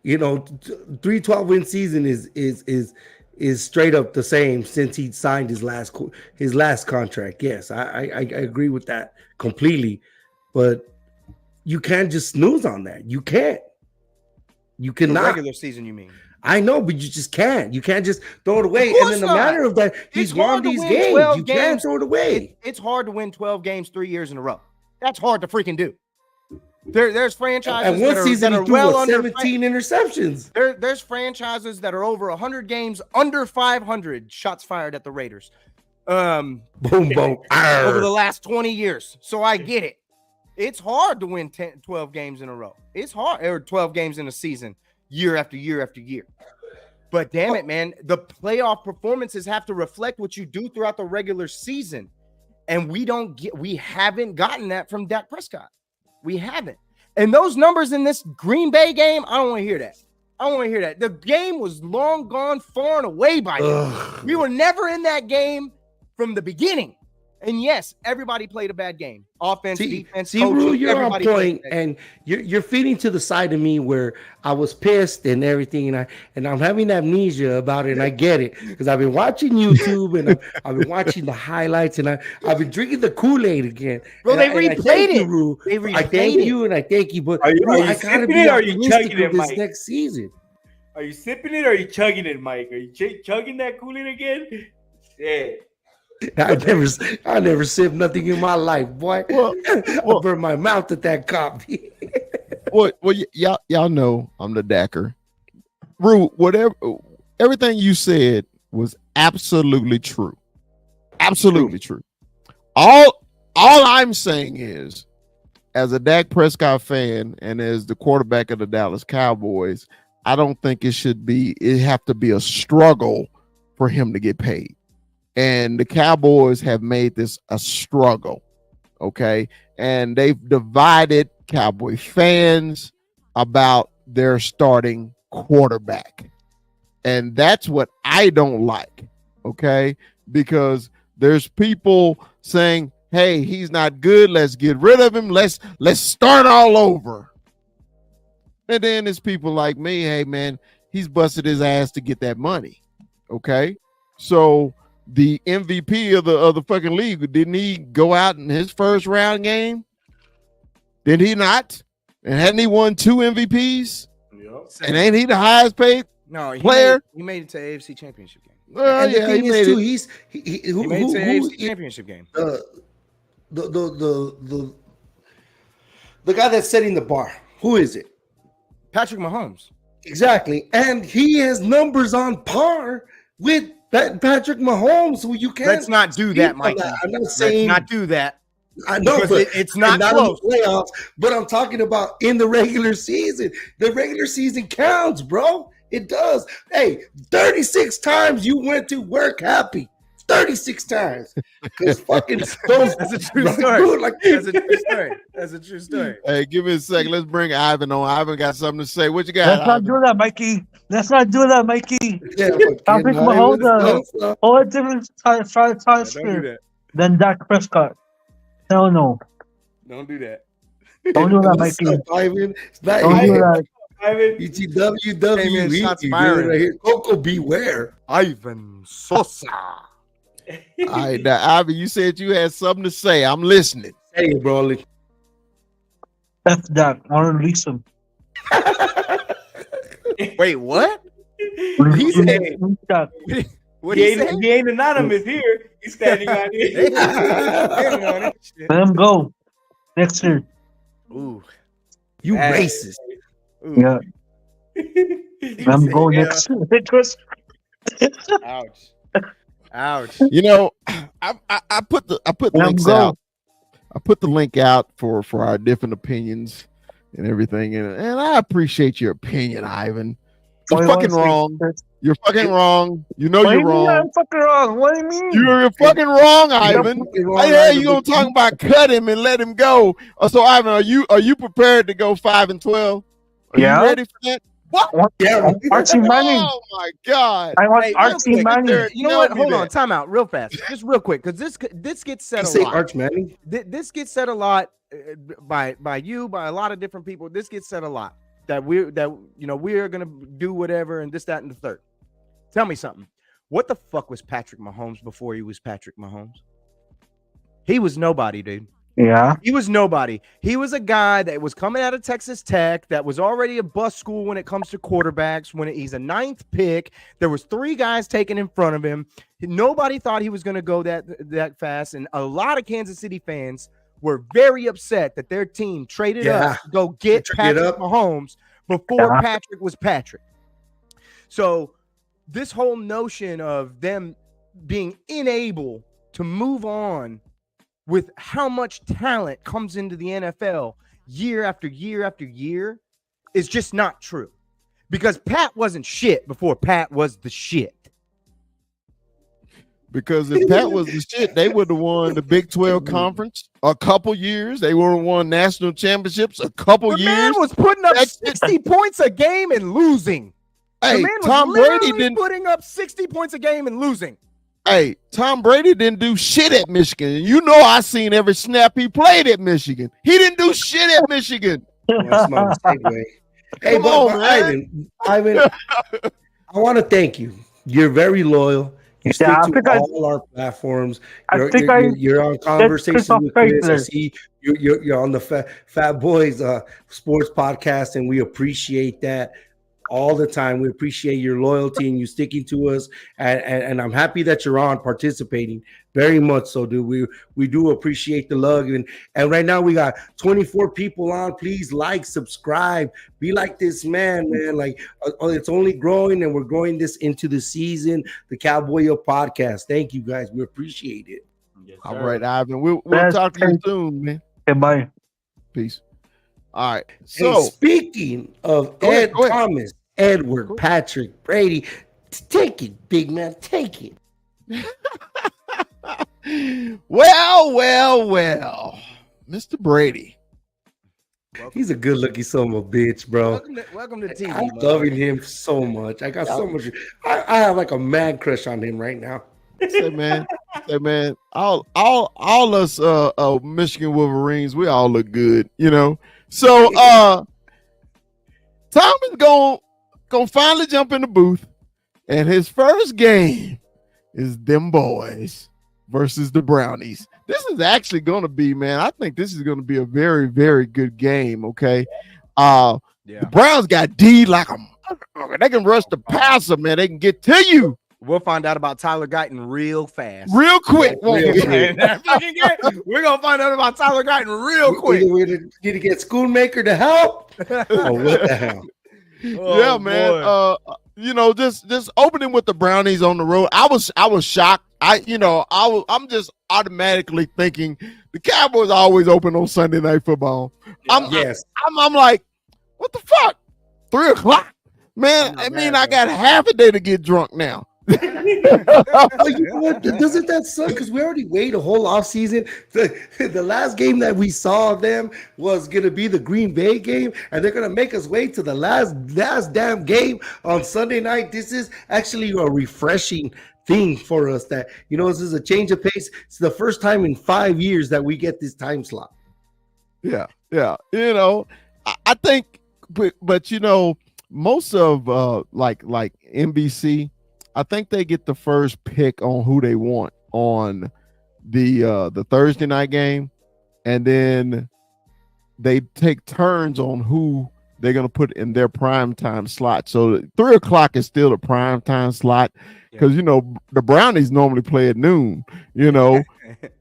3-12 win season is straight up the same since he signed his last contract. Yes, I agree with that completely. But you can't just snooze on that. You can't. You cannot. The regular season, you mean? I know, but you just can't. You can't just throw it away. And in the matter of that, he's won these games. You can't throw it away. It's hard to win 12 games 3 years in a row. That's hard to freaking do. There's franchises and one season that are he well threw under 17 interceptions. There's franchises that are over 100 games, under 500 shots fired at the Raiders. Boom, boom. Over the last 20 years. So I get it. It's hard to win 12 games in a row. It's hard, or 12 games in a season, year after year after year. But damn it, man, the playoff performances have to reflect what you do throughout the regular season. And we haven't gotten that from Dak Prescott. We haven't. And those numbers in this Green Bay game, I don't want to hear that. I don't want to hear that. The game was long gone, far and away by then. We were never in that game from the beginning. And yes, everybody played a bad game. Offense, defense, coaching, Rue, you're on point, and you're feeding to the side of me where I was pissed and everything, and I'm having amnesia about it, and I get it because I've been watching YouTube and I've been watching the highlights, and I've been drinking the Kool-Aid again. Bro, they replayed it. Rue. I thank you, and I thank you, but are you I gotta be optimistic it, this Mike? next season. Are you sipping it or are you chugging it, Mike? Are you chugging that Kool-Aid again? Yeah. I never sipped nothing in my life, boy. I burned my mouth at that coffee. well, y'all know I'm the Dacker. Rue, everything you said was absolutely true. Absolutely true. All I'm saying is, as a Dak Prescott fan and as the quarterback of the Dallas Cowboys, I don't think it have to be a struggle for him to get paid. And the Cowboys have made this a struggle, okay? And they've divided Cowboy fans about their starting quarterback. And that's what I don't like, okay? Because there's people saying, hey, he's not good. Let's get rid of him. Let's start all over. And then there's people like me, hey, man, he's busted his ass to get that money, okay? So the MVP of the fucking league, didn't he go out in his first round game? Did he not? And hadn't he won 2 MVPs? Yep. And ain't he the highest paid player? He made it to AFC Championship game. Well, and yeah, he made it. He made it to AFC Championship game. The guy that's setting the bar. Who is it? Patrick Mahomes. Exactly, and he has numbers on par with Patrick Mahomes, who you can't. Let's not do that, Mike. I'm not saying let's not do that. I know, but it's not in close. the playoffs. But I'm talking about in the regular season. The regular season counts, bro. It does. Hey, 36 times you went to work happy. 36 times. Because fucking that's a true story. That's a true story. Hey, give me a second. Let's bring Ivan on. Ivan got something to say. What you got? Let's not do that, Mikey. Yeah, Patrick Mahomes, all different stratosphere than Dak Prescott. Hell no. Don't do that. Don't do that, What's Mikey. up, Ivan? It's not Don't do that. Ivan. Came in shots ETWWE. firing. Right here. Coco, beware. Ivan Sosa. All right, now, Ivan, you said you had something to say. I'm listening. Say it, Broly. That's that. I want to release him. Wait, what? Release him. said- Release that. What He he say? ain't anonymous here. He's standing on Hey, it. standing on it. Shit. Let him go. Next year. Ooh. You Hey. racist. Ooh. Yeah. Let him go Yeah. next year. Because Ouch. Ouch. You know, I put the Let 'em links go. out. I put the link out for our different opinions and everything, and I appreciate your opinion, Ivan. You're Why you fucking wanna say wrong. that? You're fucking wrong. You know What do you're you mean wrong. I'm fucking wrong? What do you mean? You're fucking wrong, Ivan. fucking wrong, Hey, hey, Ivan, you gonna but talk you- about cut him and let him go? So, Ivan, are you prepared to go 5-12? Are Yeah. you ready for that? What? Yeah. Archie Manning. Oh my God! I want Hey, Archie real quick, Manning. You know what? Tell me Hold on. that. Time out real fast. Just real quick. Because this gets said You a say lot. Arch Manning? This gets said a lot by you, by a lot of different people. This gets said a lot. That we're gonna do whatever and this, that, and the third. Tell me something. What the fuck was Patrick Mahomes before he was Patrick Mahomes? He was nobody, dude. Yeah. He was nobody. He was a guy that was coming out of Texas Tech that was already a bust school when it comes to quarterbacks. When he's a 9th pick, there was 3 guys taken in front of him. Nobody thought he was going to go that fast, and a lot of Kansas City fans were very upset that their team traded up to go get Trade Patrick up. Mahomes before Yeah. Patrick was Patrick. So this whole notion of them being unable to move on with how much talent comes into the NFL year after year after year is just not true. Because Pat wasn't shit before Pat was the shit. Because if Pat was the shit, they would have won the Big 12 conference a couple years. They would have won national championships a couple The years. man was putting up That's- 60 points a game and losing. The Hey, man was Tom Brady literally didn't. putting up 60 points a game and losing. Hey, Tom Brady didn't do shit at Michigan. You know, I seen every snap he played at Michigan. He didn't do shit at Michigan. That's my segue. Hey, Come on, but man. Ivan, I want to thank you. You're very loyal. You stick Yeah, I to think I- all our platforms. I You're, think you're, I- you're, you're on Chris conversations off with face Chris. I there. see you're on the Fat Boys sports podcast, and we appreciate that all the time. We appreciate your loyalty and you sticking to us, and I'm happy that you're on participating very much. So, dude, we do appreciate the love, and right now we got 24 people on. Please like, subscribe, be like this man. Like it's only growing, and we're growing this into the season. The Cowboy Up podcast. Thank you guys. We appreciate it. Yes, All sir. right, Ivan. We'll That's talk to you great. soon, man. Okay, bye. Peace. All right. Hey, So, speaking of Go ahead, Ed go ahead. Thomas, Edward, Patrick, Brady, take it, big man, take it. well, Mr. Brady. He's a good-looking son of a bitch, bro. Welcome to TV. I'm loving him so much. I got so much. I have like a mad crush on him right now. Say, man, all us Michigan Wolverines, we all look good, you know. So Tom is gonna finally jump in the booth, and his first game is them boys versus the Brownies. This is actually gonna be, man. I think this is gonna be a very, very good game. Okay. The Browns got D like a motherfucker. They can rush the passer, man. They can get to you We'll find out about Tyler Guyton real fast. real quick. won't Real we? quick. We're gonna find out about Tyler Guyton real quick. We need to get Schoonmaker to help. Oh, what the hell? Yeah, man. You know, just opening with the Brownies on the road. I was shocked. I'm just automatically thinking the Cowboys always open on Sunday Night Football. Yes. I'm like, what the fuck? 3:00, man. I mean, I got half a day to get drunk now. Oh, you know what? Doesn't that suck? Because we already waited a whole offseason. The last game that we saw of them was going to be the Green Bay game, and they're going to make us wait to the last damn game on Sunday night. This is actually a refreshing thing for us that, this is a change of pace. It's the first time in 5 years that we get this time slot. Yeah. You know, I think, but you know, most of like NBC, I think they get the first pick on who they want on the Thursday night game, and then they take turns on who they're gonna put in their prime time slot. So 3:00 is still a prime time slot because you know the Brownies normally play at noon. You know,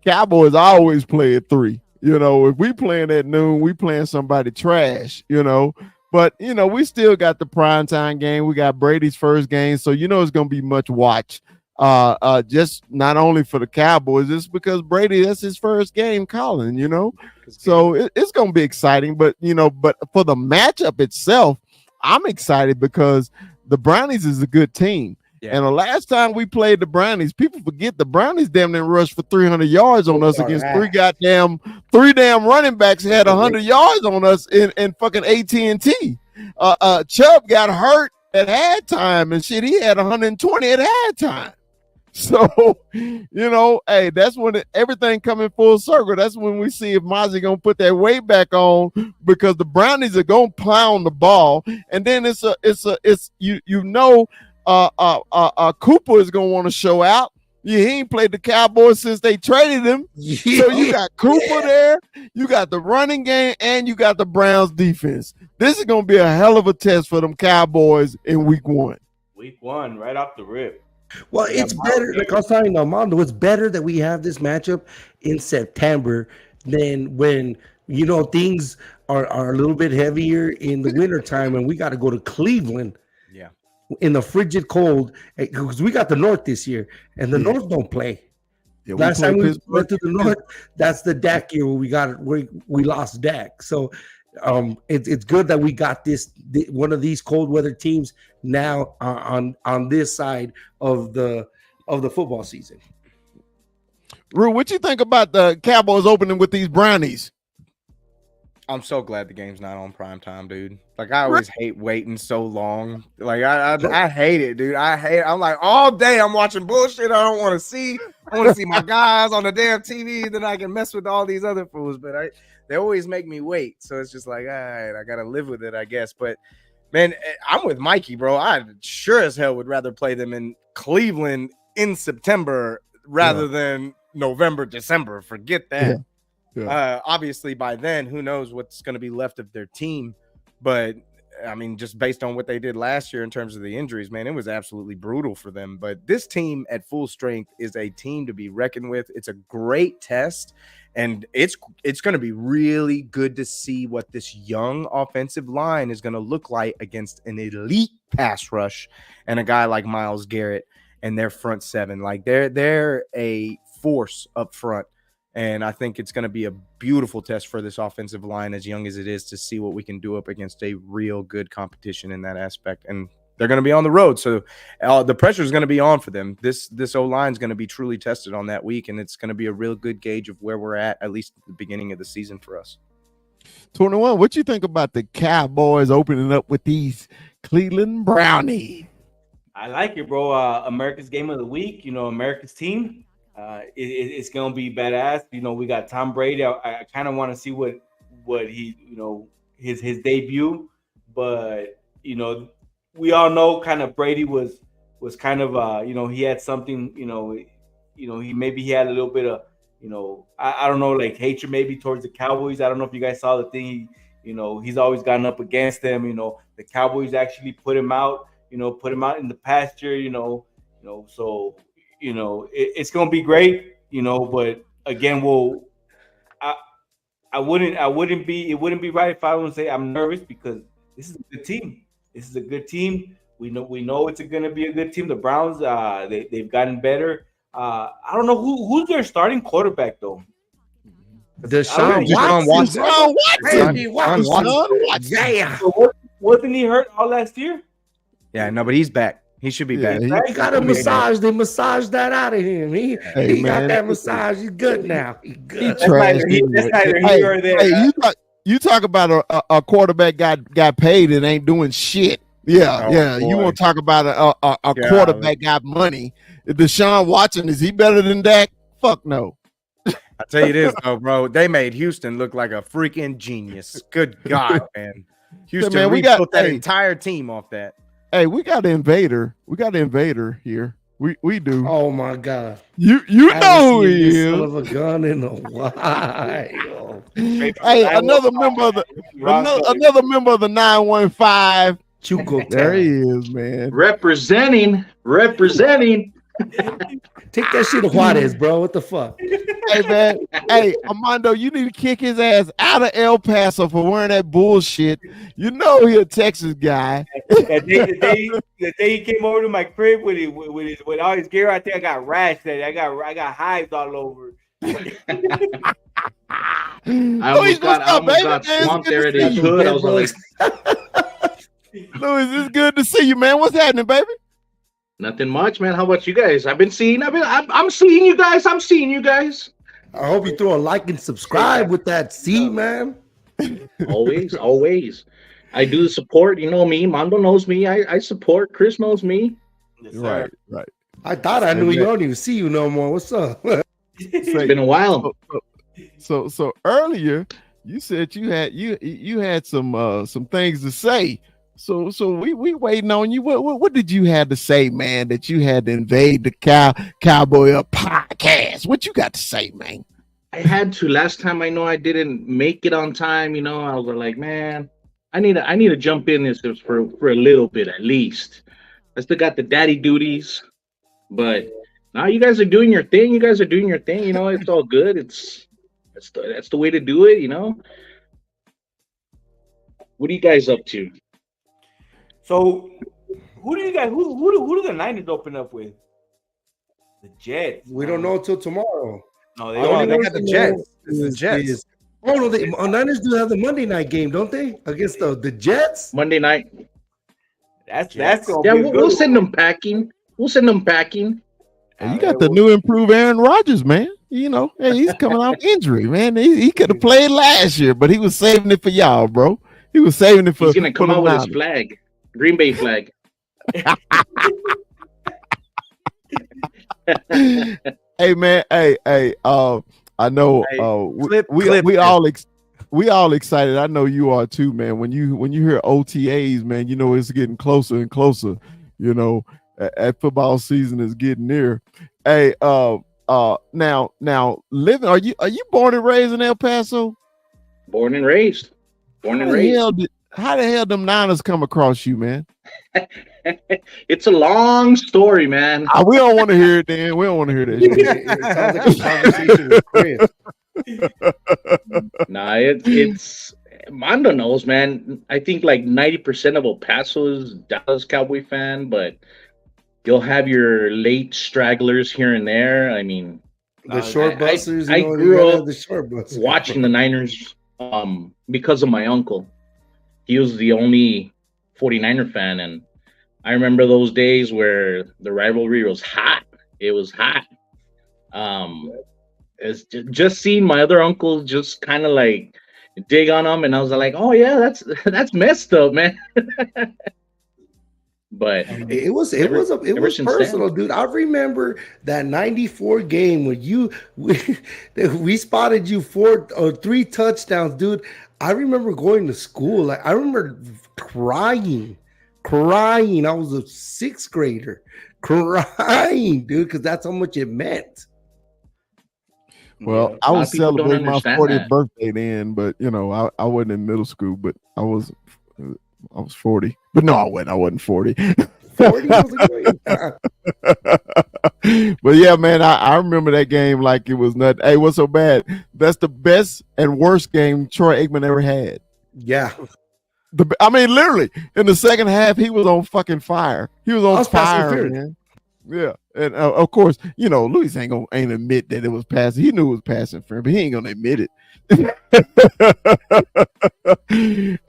Cowboys always play at 3. You know, if we playing at noon, we playing somebody trash. You know, but you know we still got the prime time game. We got Brady's first game, so you know it's gonna be much watch. Just not only for the Cowboys, it's because Brady, that's his first game calling, you know, so it's gonna be exciting. But you know, but for the matchup itself, I'm excited because the Brownies is a good team. And the last time we played the Brownies, people forget the Brownies damn near rushed for 300 yards on us against three damn running backs had 100 yards on us in fucking AT&T. Chubb got hurt at halftime and shit. He had 120 at halftime. So, you know, hey, that's when everything coming full circle. That's when we see if Mozzie gonna put that weight back on because the Brownies are gonna pound the ball, and then it's Cooper is gonna want to show out. Yeah, he ain't played the Cowboys since they traded him. So you got Cooper there, you got the running game, and you got the Browns defense. This is gonna be a hell of a test for them Cowboys in week 1. Week 1, right off the rip. Well, it's better. Like I was telling Armando, it's better that we have this matchup in September than when you know things are a little bit heavier in the wintertime and we got to go to Cleveland. Yeah. In the frigid cold, because we got the North this year, and the North don't play. Yeah, last time we went to the North, that's the Dak year where we lost Dak. So it's good that we got one of these cold weather teams now on this side of the football season. Rue, what you think about the Cowboys opening with these Brownies? I'm so glad the game's not on prime time, dude. Like I always hate waiting so long. Like I hate it, dude. I'm like all day I'm watching bullshit I don't want to see. I want to see my guys on the damn TV, then I can mess with all these other fools. But they always make me wait. So it's just like, all right, I gotta live with it, I guess. But man, I'm with Mikey, bro. I sure as hell would rather play them in Cleveland in September rather than November, December. Forget that. Yeah. Yeah. Obviously, by then, who knows what's going to be left of their team. But, I mean, just based on what they did last year in terms of the injuries, man, it was absolutely brutal for them. But this team at full strength is a team to be reckoned with. It's a great test, and it's going to be really good to see what this young offensive line is going to look like against an elite pass rush and a guy like Myles Garrett and their front seven. Like, they're a force up front. And I think it's going to be a beautiful test for this offensive line, as young as it is, to see what we can do up against a real good competition in that aspect. And they're going to be on the road, so the pressure is going to be on for them. This O-line is going to be truly tested on that week, and it's going to be a real good gauge of where we're at least at the beginning of the season for us. 21, what you think about the Cowboys opening up with these Cleveland Brownies? I like it, bro. America's game of the week, you know, America's team. It's gonna be badass. You know, we got Tom Brady. I kind of want to see what he, you know, his debut. But you know, we all know kind of Brady was kind of you know, he had something. You know, he had a little bit of, you know, I don't know, like hatred maybe towards the Cowboys. I don't know if you guys saw the thing. You know, he's always gotten up against them. You know, the Cowboys actually put him out. You know, put him out in the pasture. You know, so. You know, it's gonna be great, you know, but again, it wouldn't be right if I wouldn't say I'm nervous, because this is a good team. This is a good team. We know it's gonna be a good team. The Browns, they've gotten better. I don't know who's their starting quarterback though. Deshaun Watson. Yeah. So wasn't he hurt all last year? Yeah, no, but he's back. He should be back. He got a massage. They massaged that out of him. He got that massage. He's good now. He's good. You talk about a quarterback got paid and ain't doing shit. Yeah. Boy. You want to talk about a quarterback got money? Deshaun Watson, is he better than Dak? Fuck no. I tell you this though, bro. They made Houston look like a freaking genius. Good God, man. Houston, man, we built that entire team off that. Hey, we got an invader. We got an invader here. We do. Oh my God. You I know who haven't seen he this is. son of a gun in a while. Hey, another member of the 915. Chuco There Town. he is, man. Representing. Take that shit to Juarez, bro. What the fuck? Hey, man. Hey, Armando, you need to kick his ass out of El Paso for wearing that bullshit. You know he a Texas guy. The day he came over to my crib with all his gear out there, I got rash. I got hives all over. I almost got swamped there at his hood. I was like, Louis, it's good to see you, man. What's happening, baby? nothing much, man. How about you guys? I'm seeing you guys. I'm seeing you guys. I hope you throw a like and subscribe with that C, man. Always. I do the support. You know me. Mondo knows me. I support. Chris knows me. Right. I thought I knew you. I don't even see you no more. What's up? It's been a while. So earlier you said you had some things to say. So we waiting on you. What did you have to say, man? That you had to invade the Cowboy Up podcast. What you got to say, man? I had to. Last time I know I didn't make it on time. You know, I was like, man, I need to jump in this for a little bit at least. I still got the daddy duties, but now you guys are doing your thing. You know, it's all good. That's the way to do it. You know. What are you guys up to? So, who do the Niners open up with? The Jets. We don't know until tomorrow. No, they got the Jets. The Jets. Oh no, the Niners do have the Monday night game, don't they? Against the Jets. Monday night. That's we'll send them packing. And you got the new improved Aaron Rodgers, man. You know, hey, he's coming off injury, man. He could have played last year, but he was saving it for y'all, bro. He was saving it for. He's gonna come out with his flag, Green Bay flag. Hey man, hey. I know. We all excited. I know you are too, man. When you hear OTAs, man, you know it's getting closer and closer. You know, at football season is getting near. Hey, now, living. Are you born and raised in El Paso? Born and raised. How the hell them Niners come across you, man? It's a long story, man. We don't want to hear it, Dan. We don't want to hear that. It sounds like a conversation with Chris. Nah, it's Mondo knows, man. I think like 90% of El Paso is Dallas Cowboy fan, but you'll have your late stragglers here and there. I mean, the short busters. I grew up the short busters. watching the Niners because of my uncle. He was the only 49er fan, and I remember those days where the rivalry was hot. It was hot. It's just seeing my other uncle just kind of like dig on them, and I was like, "Oh yeah, that's messed up, man." But it was personal, dude. I remember that '94 game when we spotted you 4 or 3 touchdowns, dude. I remember going to school. Like I remember crying. I was a 6th grader, crying, dude, because that's how much it meant. Well, I was celebrating my 40th birthday then, but you know, I wasn't in middle school, but I was 40. But no, I wasn't 40. 40 was a great time. But yeah, man, I remember that game like it was nothing. Hey, what's so bad? That's the best and worst game Troy Aikman ever had. Yeah. I mean, literally, in the second half, he was on fucking fire. He was on fire, man. Yeah, and of course, you know, Luis ain't admit that it was passing. He knew it was passing for him, but he ain't gonna admit it.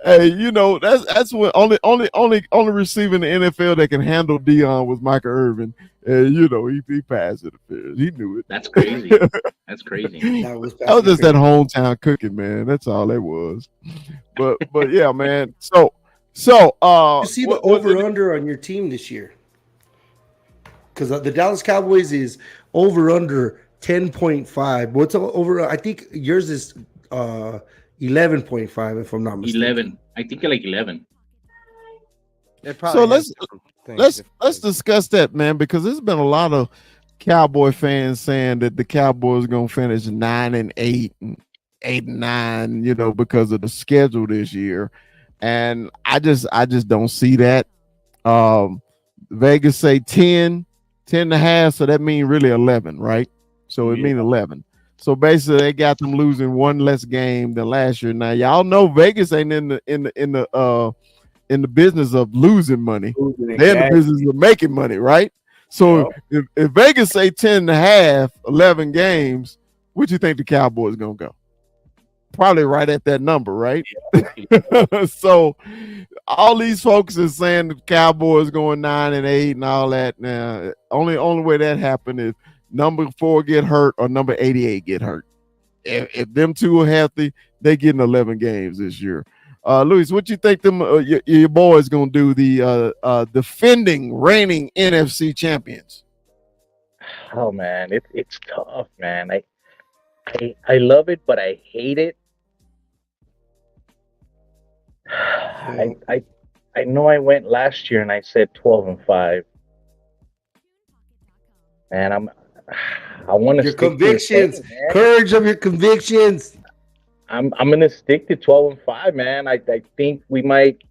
Hey, you know, that's what only receiving the NFL that can handle Dion was Michael Irvin. And you know, he passed it. He knew it. That's crazy. That's crazy. That was just that hometown cooking, man. That's all it was. But yeah, man. So you see the over under on your team this year? Because the Dallas Cowboys is over under 10.5. What's over? I think yours is 11.5, if I'm not mistaken. 11. I think like 11. So let's discuss that, man, because there's been a lot of Cowboy fans saying that the Cowboys are gonna finish 9-8 and 8-9, you know, because of the schedule this year, and I just don't see that. Vegas say 10 and a half, so that means really 11, right? So it means 11. So basically, they got them losing one less game than last year. Now y'all know Vegas ain't in the business of losing money. They're in the business of making money, right? So if Vegas say 10 and a half, 11 games, what you think the Cowboys gonna go? Probably right at that number, right? So all these folks are saying the Cowboys going 9-8 and all that. Now, only way that happened is number 4 get hurt or number 88 get hurt. If them two are healthy, they getting 11 games this year. Luis, what you think them your boys gonna do? The defending, reigning NFC champions. Oh man, it's tough, man. I love it, but I hate it. I know I went last year and I said 12-5. Man, I want to your convictions, courage of your convictions. I'm gonna stick to 12-5, man. I think we might.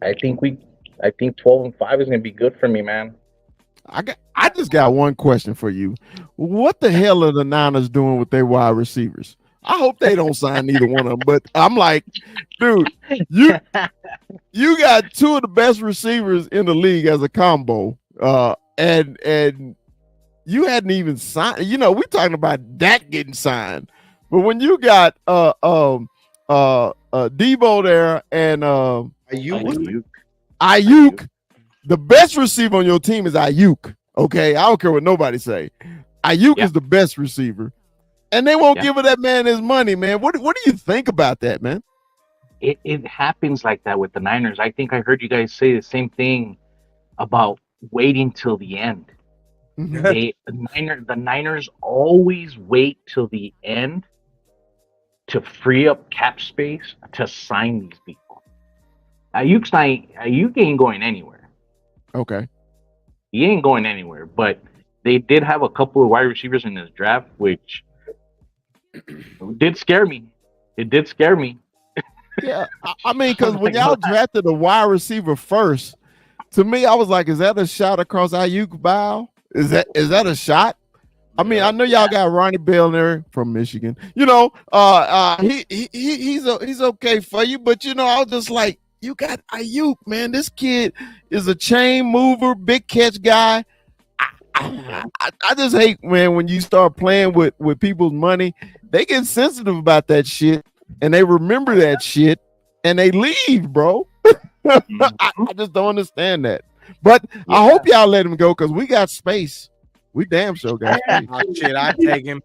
I think 12-5 is gonna be good for me, man. I just got one question for you. What the hell are the Niners doing with their wide receivers? I hope they don't sign neither one of them. But I'm like, dude, you got two of the best receivers in the league as a combo, and you hadn't even signed. You know, we're talking about Dak getting signed, but when you got Debo there and Ayuk, the best receiver on your team is Ayuk. Okay, I don't care what nobody say. Ayuk is the best receiver, and they won't give that man his money, man. What do you think about that, man? It happens like that with the Niners. I think I heard you guys say the same thing about waiting till the end. The Niners always wait till the end to free up cap space to sign these people. Ayuk ain't going anywhere. Okay. He ain't going anywhere, but they did have a couple of wide receivers in this draft, which did scare me. It did scare me. Yeah, I mean, because when y'all drafted a wide receiver first, to me, I was like, is that a shot across Ayuk bow? Is that a shot? I mean, I know y'all got Ronnie Bell there from Michigan. You know, he's okay for you, but you know, I was just like, you got Ayuk, man. This kid is a chain mover, big catch guy. I just hate, man, when you start playing with people's money, they get sensitive about that shit and they remember that shit and they leave, bro. I just don't understand that. But I hope y'all let him go because we got space. We damn sure got space. Oh, shit, I take him.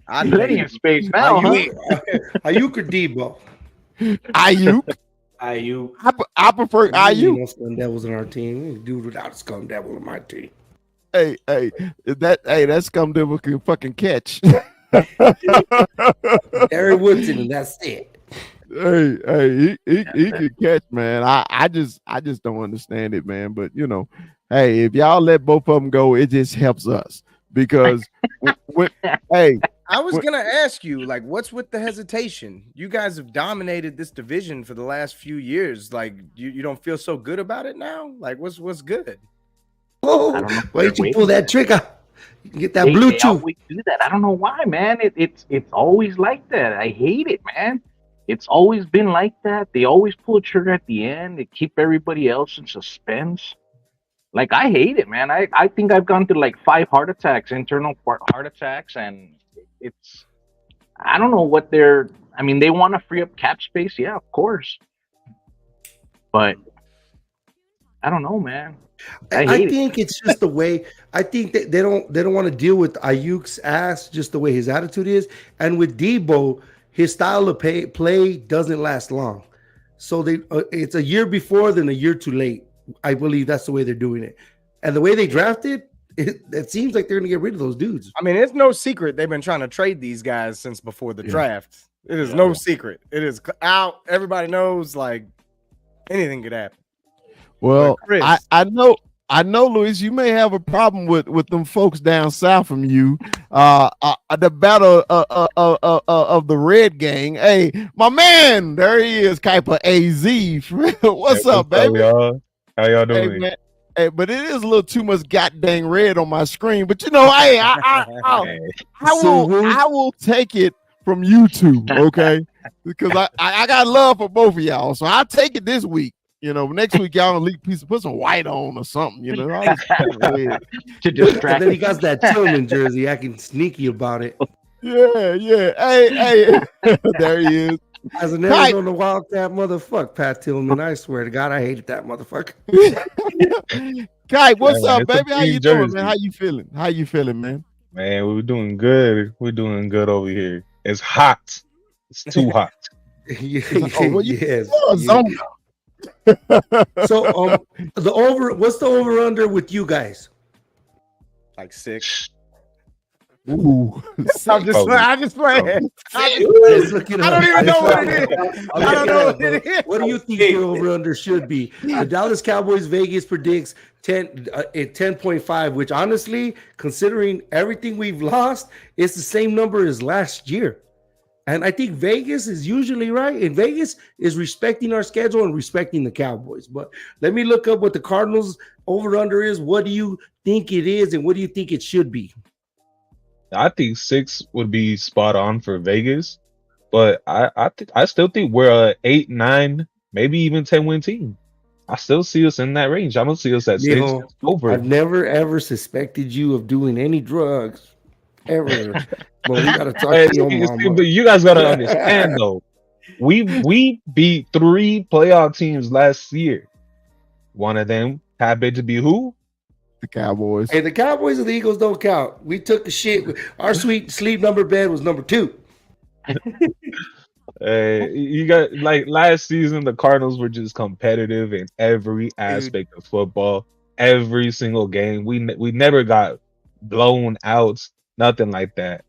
I plenty of space now. Ayuk or Debo? Ayuk. I prefer Ayuk. No scum devils on our team. Dude without a scum devil on my team. Hey, that scum devil can fucking catch. Harry Woodson, and that's it. Hey, he can catch, man. I just don't understand it, man. But you know, hey, if y'all let both of them go, it just helps us because I was gonna ask you, like, what's with the hesitation? You guys have dominated this division for the last few years. Like, you don't feel so good about it now? Like, what's good? Oh, why did you pull that trigger? You can get that Bluetooth. They always do that. I don't know why, man. It's always like that. I hate it, man. It's always been like that. They always pull a trigger at the end. They keep everybody else in suspense. Like, I hate it, man. I think I've gone through like 5 heart attacks, internal heart attacks, and it's, I don't know what they're, I mean, they want to free up cap space. Yeah, of course. But I don't know, man. I think it's just the way. I think that they don't want to deal with Ayuk's ass, just the way his attitude is, and with Debo, his style of play doesn't last long. So it's a year before, then a year too late. I believe that's the way they're doing it, and the way they drafted, it seems like they're going to get rid of those dudes. I mean, it's no secret they've been trying to trade these guys since before the draft. It is no secret. It is out. Everybody knows, like, anything could happen. Well, Chris, I know, Luis, you may have a problem with them folks down south from you. The battle of the Red Gang. Hey, my man, there he is, Kuiper AZ. What's up, baby? Y'all? How y'all doing? Hey, man. Hey, but it is a little too much goddamn red on my screen. But you know, hey, I will take it from YouTube, okay? Because I got love for both of y'all, so I'll take it this week. You know, next week y'all put some white on or something. You know, to distract. And then he got that Tillman jersey, acting sneaky about it. Yeah. Hey, there he is. As an Arizona Wildcat motherfucker, Pat Tillman. I swear to God, I hated that motherfucker. Kai, what's up, baby? How you doing, man? How you feeling, man? Man, we're doing good. We're doing good over here. It's hot. It's too hot. Yes. So what's the over under with you guys? Like 6. Ooh, I'm just playing. I don't even know what it is. I don't know what it is. What do you think your over under should be? The Dallas Cowboys Vegas predicts 10.5, which honestly, considering everything we've lost, it's the same number as last year. And I think Vegas is usually right. And Vegas is respecting our schedule and respecting the Cowboys. But let me look up what the Cardinals over under is. What do you think it is? And what do you think it should be? I think 6 would be spot on for Vegas, but I still think we're a 8, 9, maybe even 10-win team. I still see us in that range. I don't see us at 6. Over. I've never ever suspected you of doing any drugs ever. But we gotta talk to your mama. But you guys gotta understand though, we beat 3 playoff teams last year. One of them happened to be who? The Cowboys. Hey, the Cowboys and the Eagles don't count. We took the shit. Our sweet sleep number bed was number 2. You got like last season, the Cardinals were just competitive in every aspect of football. Every single game, we never got blown out. Nothing like that.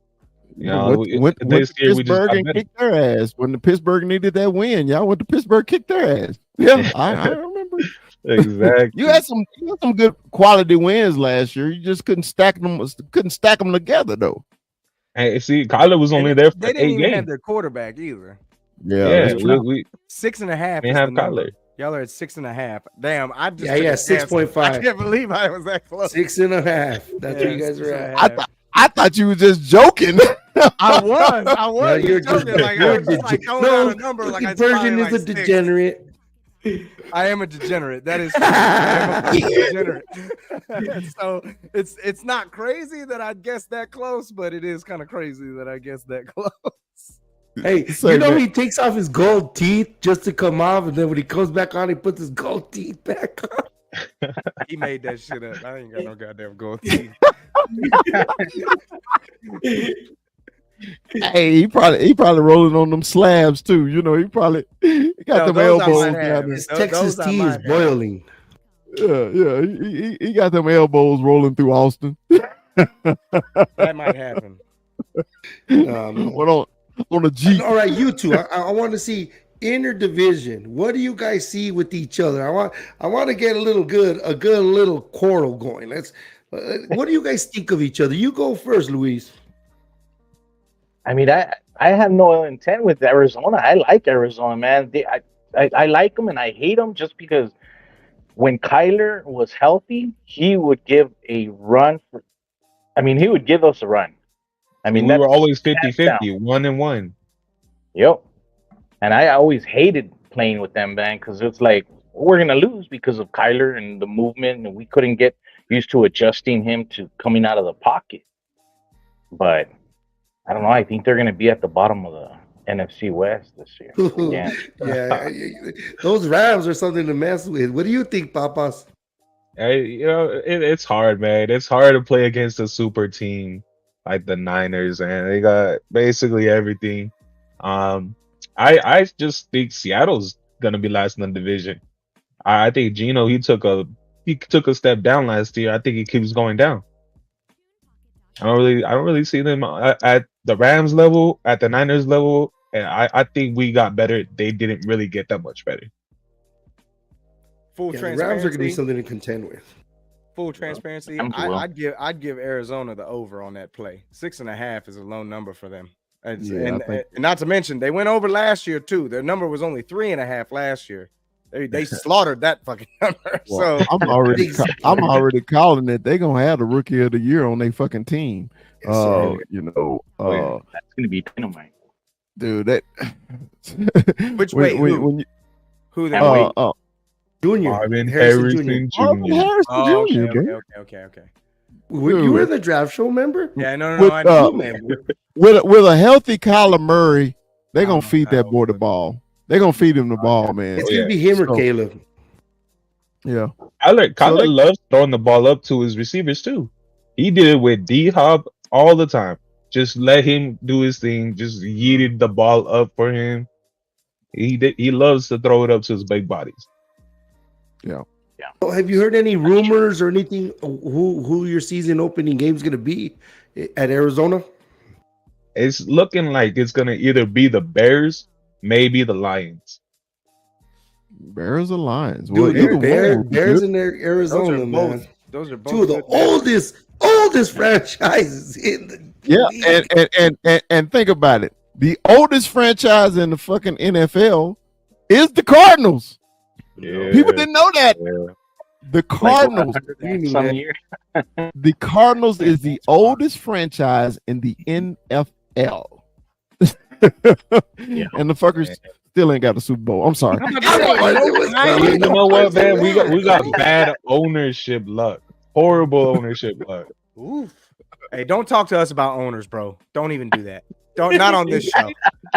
You know, this year Pittsburgh and kicked their ass when the Pittsburgh needed that win. Y'all went to Pittsburgh, kicked their ass. Yeah, I remember. Exactly. You had some good quality wins last year. You just couldn't stack them together though. Hey, see, Kyler was only there for 8 games. They didn't even have their quarterback either. Yeah, we 6.5. They have Kyler. Y'all are at 6.5. Damn, I just 6.5. I can't believe I was that close. 6.5. That's where you guys are at. I thought you were just joking. I was. No, you're joking. Like, I was just like throwing out a number. Like I Virgin is a degenerate. I am a degenerate. That is true. I am a degenerate. So it's not crazy that I guessed that close, but it is kind of crazy that I guessed that close. Hey, you know he takes off his gold teeth just to come off, and then when he comes back on, he puts his gold teeth back on. He made that shit up. I ain't got no goddamn gold teeth. Hey, he probably rolling on them slabs too. You know, he got them elbows down. His Texas tea is boiling. Yeah. He got them elbows rolling through Austin. That might happen. On a Jeep. All right, you two. I want to see inner division. What do you guys see with each other? I want to get a good little quarrel going. What do you guys think of each other? You go first, Luis. I mean, I have no ill intent with Arizona. I like Arizona, man. I like them and I hate them just because when Kyler was healthy, he would give a run. He would give us a run. I mean, we were always 50-50, 1-1. Yep. And I always hated playing with them, man, because it's like we're gonna lose because of Kyler and the movement, and we couldn't get used to adjusting him to coming out of the pocket. But I don't know. I think they're going to be at the bottom of the NFC West this year. Yeah, those Rams are something to mess with. What do you think, Papas? It's hard, man. It's hard to play against a super team like the Niners, and they got basically everything. I just think Seattle's going to be last in the division. I think Geno he took a step down last year. I think he keeps going down. I don't really see them at the Rams level, at the Niners level, and I think we got better. They didn't really get that much better. Full Yeah, the Rams are going to be transparency. something to contend with. Full transparency. Rams will. I'd give Arizona the over on that play. 6.5 is a low number for them. Yeah, I think- And not to mention they went over last year too. Their number was only 3.5 last year. They slaughtered that fucking number. Well, So I'm already calling it. They're gonna have the rookie of the year on their fucking team. Yes, sir. You know, That's gonna be dynamite. dude, that Which way? when you, who they Junior. Marvin Harrison Jr. Marvin Jr. Harrison Oh, Jr. okay, bro. okay. You were the draft show member? Yeah, no, With, I know. With a healthy Kyler Murray, they're gonna Oh, feed that boy the ball. They're gonna feed him the ball, man. It's gonna be him or So- Caleb. Yeah. Kyler loves throwing the ball up to his receivers too. He did it with D-Hop all the time. Just let him do his thing. Just yeeted the ball up for him. He loves to throw it up to his big bodies. Yeah. Oh, have you heard any rumors or anything who your season opening game is gonna be at Arizona? It's looking like it's gonna either be the Bears, maybe the Lions. Bears or Lions? Dude, either Bears, one would be Bears good. in Arizona, man. Those are both Two of the good. oldest franchises in the Yeah, league. and think about it. The oldest franchise in the fucking NFL is the Cardinals. Yeah. People didn't know that. Yeah. The Cardinals, Some year. the Cardinals is the oldest franchise in the NFL. And the fuckers still ain't got the Super Bowl. I'm sorry. You know what, man? We got bad ownership luck. Horrible ownership luck. Oof. Hey, don't talk to us about owners, bro. Don't even do that. Not on this show.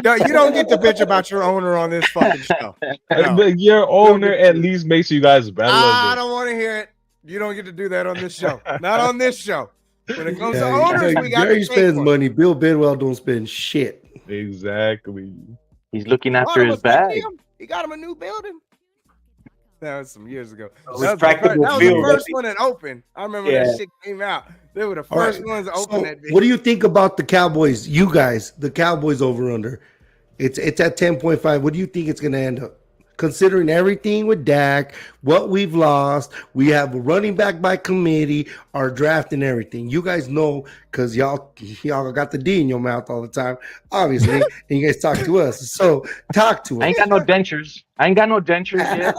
No, you don't get to bitch about your owner on this fucking show. No. But your owner at least makes you guys relevant. I don't want to hear it. You don't get to do that on this show. Not on this show. When it comes to owners, we got Jerry to spends money. Bill Bidwell don't spend shit. Exactly. He's looking after his bag. He got him a new building. That was some years ago. was That was practical the field, first right? one that opened. I remember that shit came out. They were the All first right. ones to So, open that bitch. what do you think about the Cowboys? You guys, the Cowboys over under. It's at 10.5. What do you think it's gonna end up? Considering everything with Dak, what we've lost, we have a running back by committee, our draft and everything. You guys know because y'all got the D in your mouth all the time, obviously, and you guys talk to us. So talk to us. I ain't got no dentures. yet.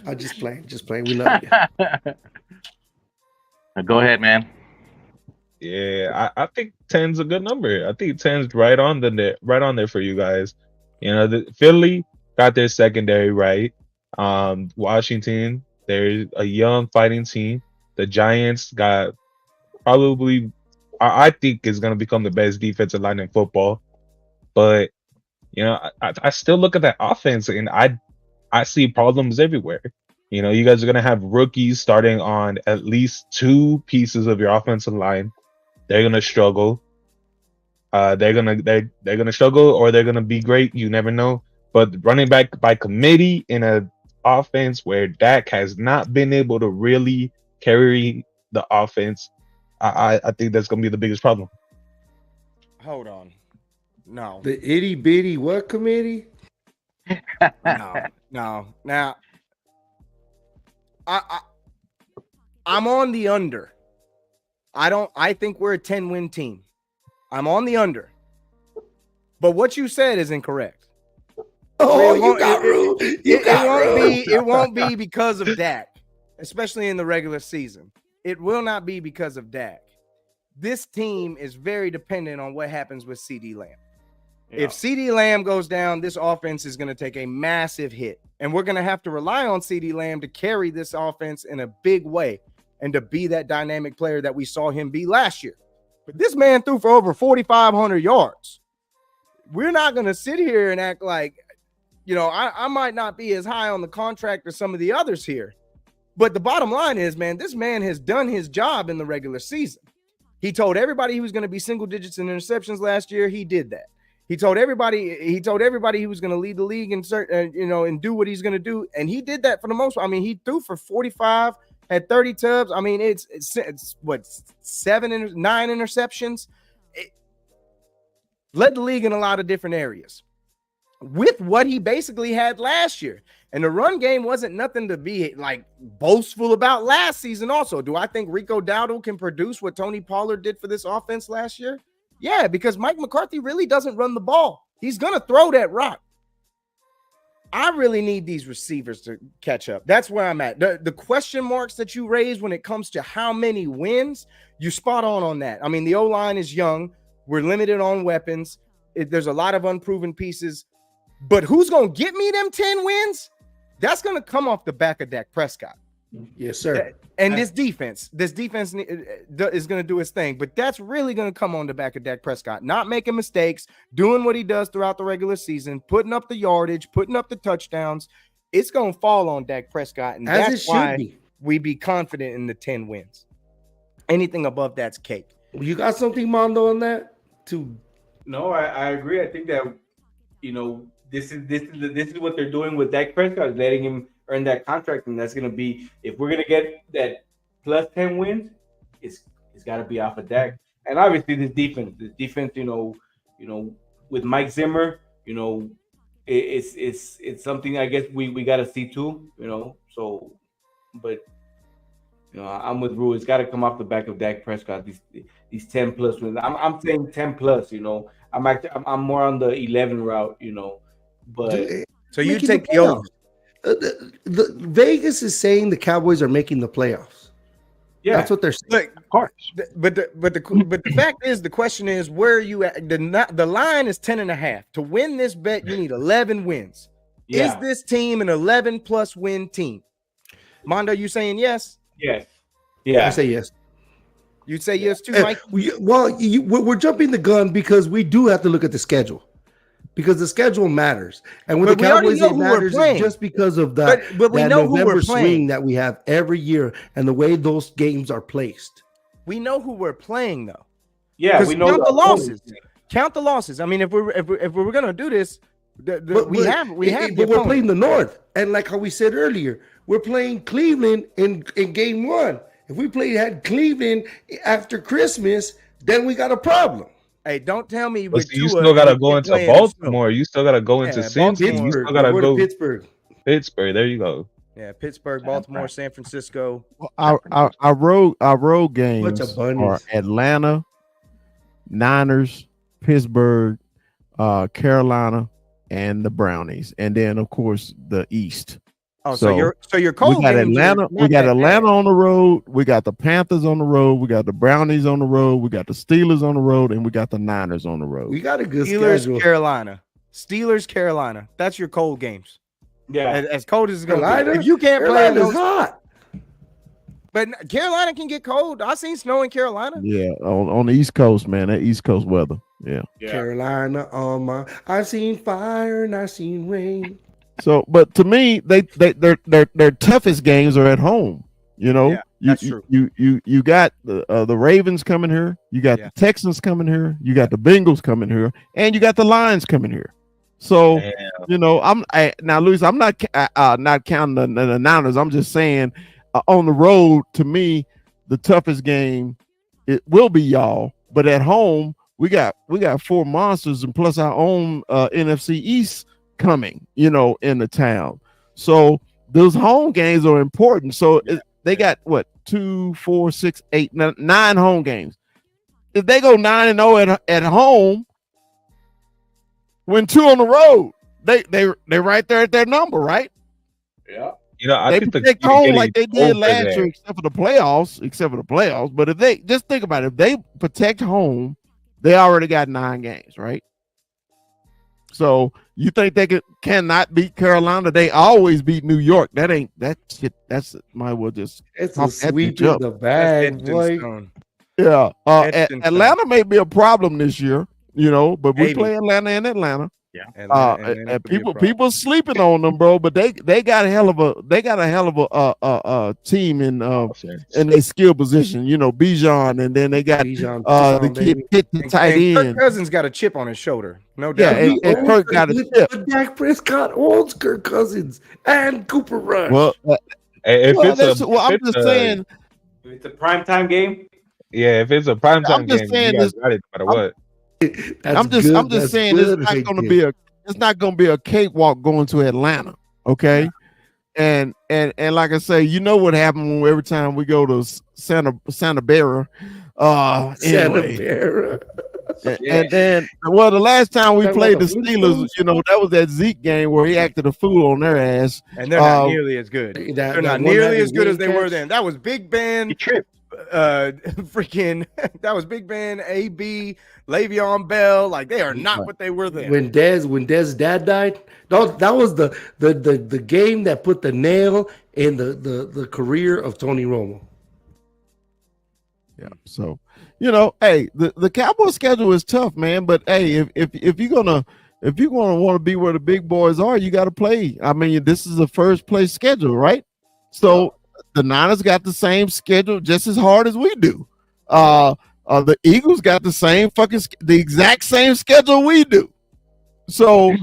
I'm just playing. We love you. Go ahead, man. Yeah, I think 10's a good number. I think 10's right on there for you guys. You know, the Philly got their secondary right. Washington, they're a young fighting team. The Giants got probably, I think, is going to become the best defensive line in football. But you know, I still look at that offense and I see problems everywhere. You know, you guys are going to have rookies starting on at least two pieces of your offensive line. They're gonna struggle. They're gonna struggle, or they're gonna be great. You never know. But running back by committee in a offense where Dak has not been able to really carry the offense, I think that's gonna be the biggest problem. Hold on. No. The itty bitty what committee? No. Now, I'm on the under. I think we're a 10-win team. I'm on the under. But what you said is incorrect. Oh, you got rude. It won't be because of Dak, especially in the regular season. It will not be because of Dak. This team is very dependent on what happens with CeeDee Lamb. If CeeDee Lamb goes down, this offense is going to take a massive hit. And we're going to have to rely on CeeDee Lamb to carry this offense in a big way and to be that dynamic player that we saw him be last year. But this man threw for over 4,500 yards. We're not going to sit here and act like, you know, I might not be as high on the contract as some of the others here. But the bottom line is, man, this man has done his job in the regular season. He told everybody he was going to be single digits in interceptions last year. He did that. He told everybody he was going to lead the league and do what he's going to do. And he did that for the most part. I mean, he threw for 45, had 30 tubs. I mean, it's what 9 interceptions. It led the league in a lot of different areas with what he basically had last year. And the run game wasn't nothing to be like boastful about last season. Also, do I think Rico Dowdle can produce what Tony Pollard did for this offense last year? Yeah, because Mike McCarthy really doesn't run the ball. He's going to throw that rock. I really need these receivers to catch up. That's where I'm at. The question marks that you raise when it comes to how many wins, you spot on that. I mean, the O-line is young. We're limited on weapons. There's a lot of unproven pieces. But who's going to get me them 10 wins? That's going to come off the back of Dak Prescott. Yes, sir. And this defense is going to do its thing. But that's really going to come on the back of Dak Prescott. Not making mistakes, doing what he does throughout the regular season, putting up the yardage, putting up the touchdowns. It's going to fall on Dak Prescott. And that's why we be confident in the 10 wins. Anything above that's cake. You got something, Mondo, on that? No, I agree. I think that, this is what they're doing with Dak Prescott, letting him earn that contract, and that's going to be, if we're going to get that plus 10 wins, it's got to be off of Dak. And obviously this defense, with Mike Zimmer, it's something I guess we got to see too, So, but I'm with Rue. It's got to come off the back of Dak Prescott. These 10 plus wins. I'm saying 10 plus. I'm more on the 11 route. But so you take the over. The Vegas is saying the Cowboys are making the playoffs. Yeah, that's what they're saying. Of course. But the fact is, the question is, where are you at? The line is 10.5. To win this bet, you need 11 wins. Yeah. Is this team an 11 plus win team? Mondo, you saying yes? Yes. Yeah. I say yes. You say yes too, Mike? We're jumping the gun because we do have to look at the schedule. Because the schedule matters, and with the Cowboys, it matters just because of that November swing that we have every year, and the way those games are placed. We know who we're playing, though. Yeah, we know count the losses. Count the losses. I mean, if we're gonna do this, we have. But we're playing the North, and like how we said earlier, we're playing Cleveland in game 1. If we had Cleveland after Christmas, then we got a problem. Hey, don't tell me. You still gotta go into Baltimore. You still gotta go into Cincy. You still gotta go to Pittsburgh. Pittsburgh. There you go. Yeah, Pittsburgh, Baltimore, San Francisco. Our road games are Atlanta, Niners, Pittsburgh, Carolina, and the Brownies, and then of course the East. Oh, so you're cold. We got Atlanta. We got Atlanta on the road. We got the Panthers on the road. We got the Brownies on the road. We got the Steelers on the road, and we got the Niners on the road. We got a good schedule. Steelers, Carolina. That's your cold games. Yeah, as cold as it's gonna be. If you can't play those, hot. But Carolina can get cold. I seen snow in Carolina. Yeah, on the East Coast, man. That East Coast weather. Yeah. Carolina on my. I've seen fire and I've seen rain. So, but to me, their toughest games are at home. That's true. You got the Ravens coming here. You got the Texans coming here. You got the Bengals coming here, and you got the Lions coming here. So, now, Luis, I'm not counting the Niners. I'm just saying, on the road, to me, the toughest game it will be y'all. But at home, we got 4 monsters, and plus our own NFC East coming, in the town. So those home games are important. So they got 2, 4, 6, 8, 9 home games. If they go 9-0 at home, win 2 on the road, they're right there at their number, right? Yeah. I think they home like they did last year, except for the playoffs. But if they just think about it, if they protect home, they already got 9 games, right? So you think they cannot beat Carolina? They always beat New York. That shit. That's might well just. It's a sweep in the bag, boy. Yeah. Atlanta may be a problem this year, but we play Atlanta in Atlanta. Yeah. And people sleeping on them, bro. But they got a hell of a team in their skill position. Bijan, and then they got the kid hit the tight end. Kirk Cousins got a chip on his shoulder, no doubt. Yeah, and Kirk got a chip. But Dak Prescott owns Kirk Cousins and Cooper Rush. Well, If Well, it's a, that's well. if I'm it's just a, saying. If it's a primetime game, yeah, if it's a I'm primetime just game, you saying guys this. got it no matter I'm, what. That's I'm good. just That's saying good. it's not going to be a cakewalk going to Atlanta. Okay. And like I say, you know what happened when every time we go to Santa Barbara. Santa Anyway. Barbara. And then, well, the last time we Talking played about the the Steelers, Flintstones? that was that Zeke game where he acted a fool on their ass. And they're not nearly as good. That They're not one nearly had as the good as wing they were catch. then. That was Big Ben. He tripped. Freaking that was Big Ben, AB, Le'Veon Bell. Like they are not what they were then. When Dez's dad died, that was the game that put the nail in the career of Tony Romo. Yeah. So, hey, the Cowboys schedule is tough, man. But hey, if you're gonna want to be where the big boys are, you got to play. I mean, this is a first place schedule, right? So the Niners got the same schedule, just as hard as we do. The Eagles got the exact same schedule we do. So,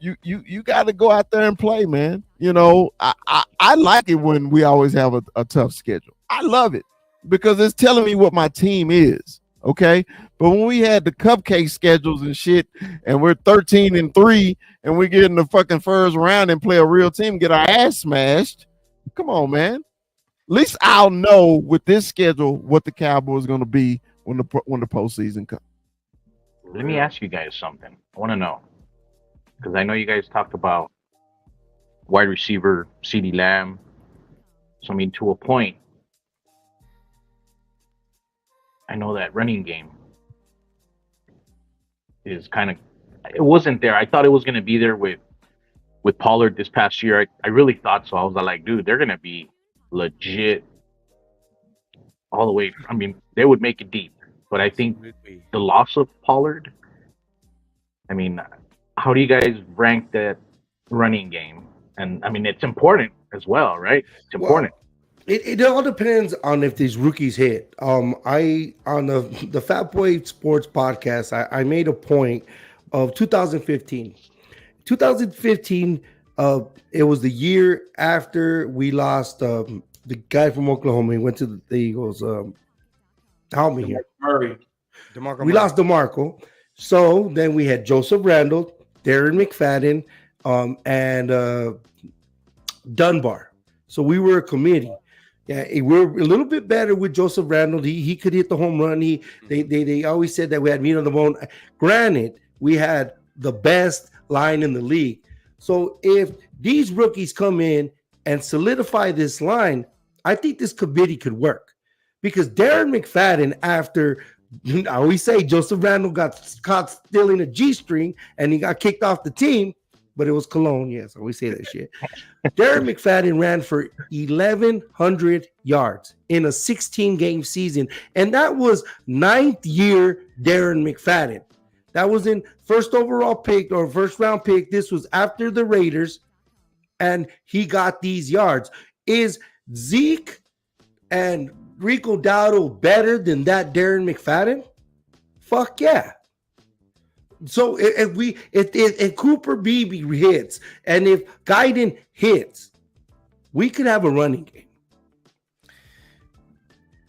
you got to go out there and play, man. I like it when we always have a tough schedule. I love it because it's telling me what my team is. Okay. But when we had the cupcake schedules and shit, and we're 13-3, and we get in the fucking first round and play a real team, get our ass smashed. Come on, man. At least I'll know with this schedule what the Cowboys are going to be when the postseason comes. Let me ask you guys something. I want to know, because I know you guys talked about wide receiver CeeDee Lamb. So I mean, to a point, I know that running game is it wasn't there. I thought it was going to be there with Pollard this past year. I really thought so. I was like, dude, they're going to be legit all the way. I mean, they would make it deep. But I think the loss of Pollard, I mean, how do you guys rank that running game? And I mean, it's important as well, right? It's important. It all depends on if these rookies hit. I on the Fat Boy Sports podcast, I made a point of 2015. 2015, it was the year after we lost the guy from Oklahoma. He went to the Eagles. Help me here. Murray. We lost DeMarco. So then we had Joseph Randall, Darren McFadden, and Dunbar. So we were a committee. Yeah, we're a little bit better with Joseph Randall. He could hit the home run. They always said that we had meat on the bone. Granted, we had the best line in the league. So if these rookies come in and solidify this line, I think this committee could work. Because Darren McFadden, after I always say Joseph Randall got caught stealing a G-string and he got kicked off the team, but it was Cologne. Yes, I always say that shit. Darren McFadden ran for 1,100 yards in a 16-game season, and that was 9th year Darren McFadden. That was in first overall pick or first round pick. This was after the Raiders, and he got these yards. Is Zeke and Rico Dowdle better than that Darren McFadden? Fuck yeah. So if Cooper Beebe hits and if Guyton hits, we could have a running game.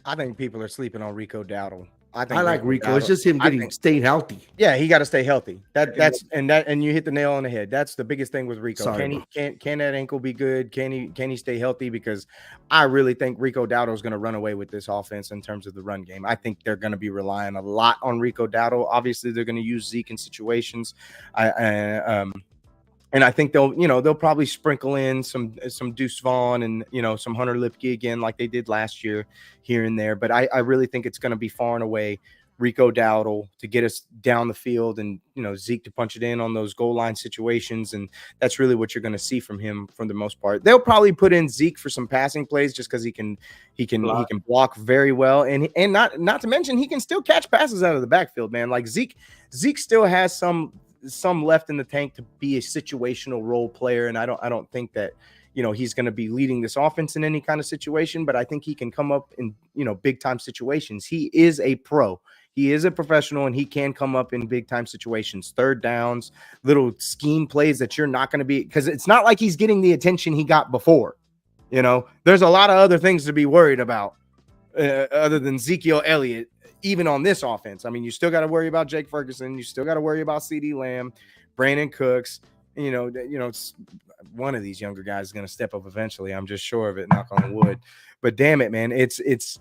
I think people are sleeping on Rico Dowdle. I like Rico. It's just him staying healthy. Yeah, he got to stay healthy. And you hit the nail on the head. That's the biggest thing with Rico. Can that ankle be good? Can he stay healthy? Because I really think Rico Dowdle is going to run away with this offense in terms of the run game. I think they're going to be relying a lot on Rico Dowdle. Obviously, they're going to use Zeke in situations. And I think they'll probably sprinkle in some Deuce Vaughn and some Hunter Lipke again, like they did last year here and there. But I really think it's going to be far and away Rico Dowdle to get us down the field, and Zeke to punch it in on those goal line situations, and that's really what you're going to see from him for the most part. They'll probably put in Zeke for some passing plays just because he can block very well, and not to mention he can still catch passes out of the backfield, man. Like Zeke still has some left in the tank to be a situational role player, and I don't think that he's going to be leading this offense in any kind of situation, but I think he can come up in big time situations. He is a pro. He is a professional, and he can come up in big time situations, third downs, little scheme plays that you're not going to be, because it's not like he's getting the attention he got before. You know, there's a lot of other things to be worried about other than Ezekiel Elliott, even on this offense. I mean, you still got to worry about Jake Ferguson. You still got to worry about CeeDee Lamb, Brandon Cooks. It's one of these younger guys is going to step up eventually. I'm just sure of it. Knock on wood. But damn it, man, it's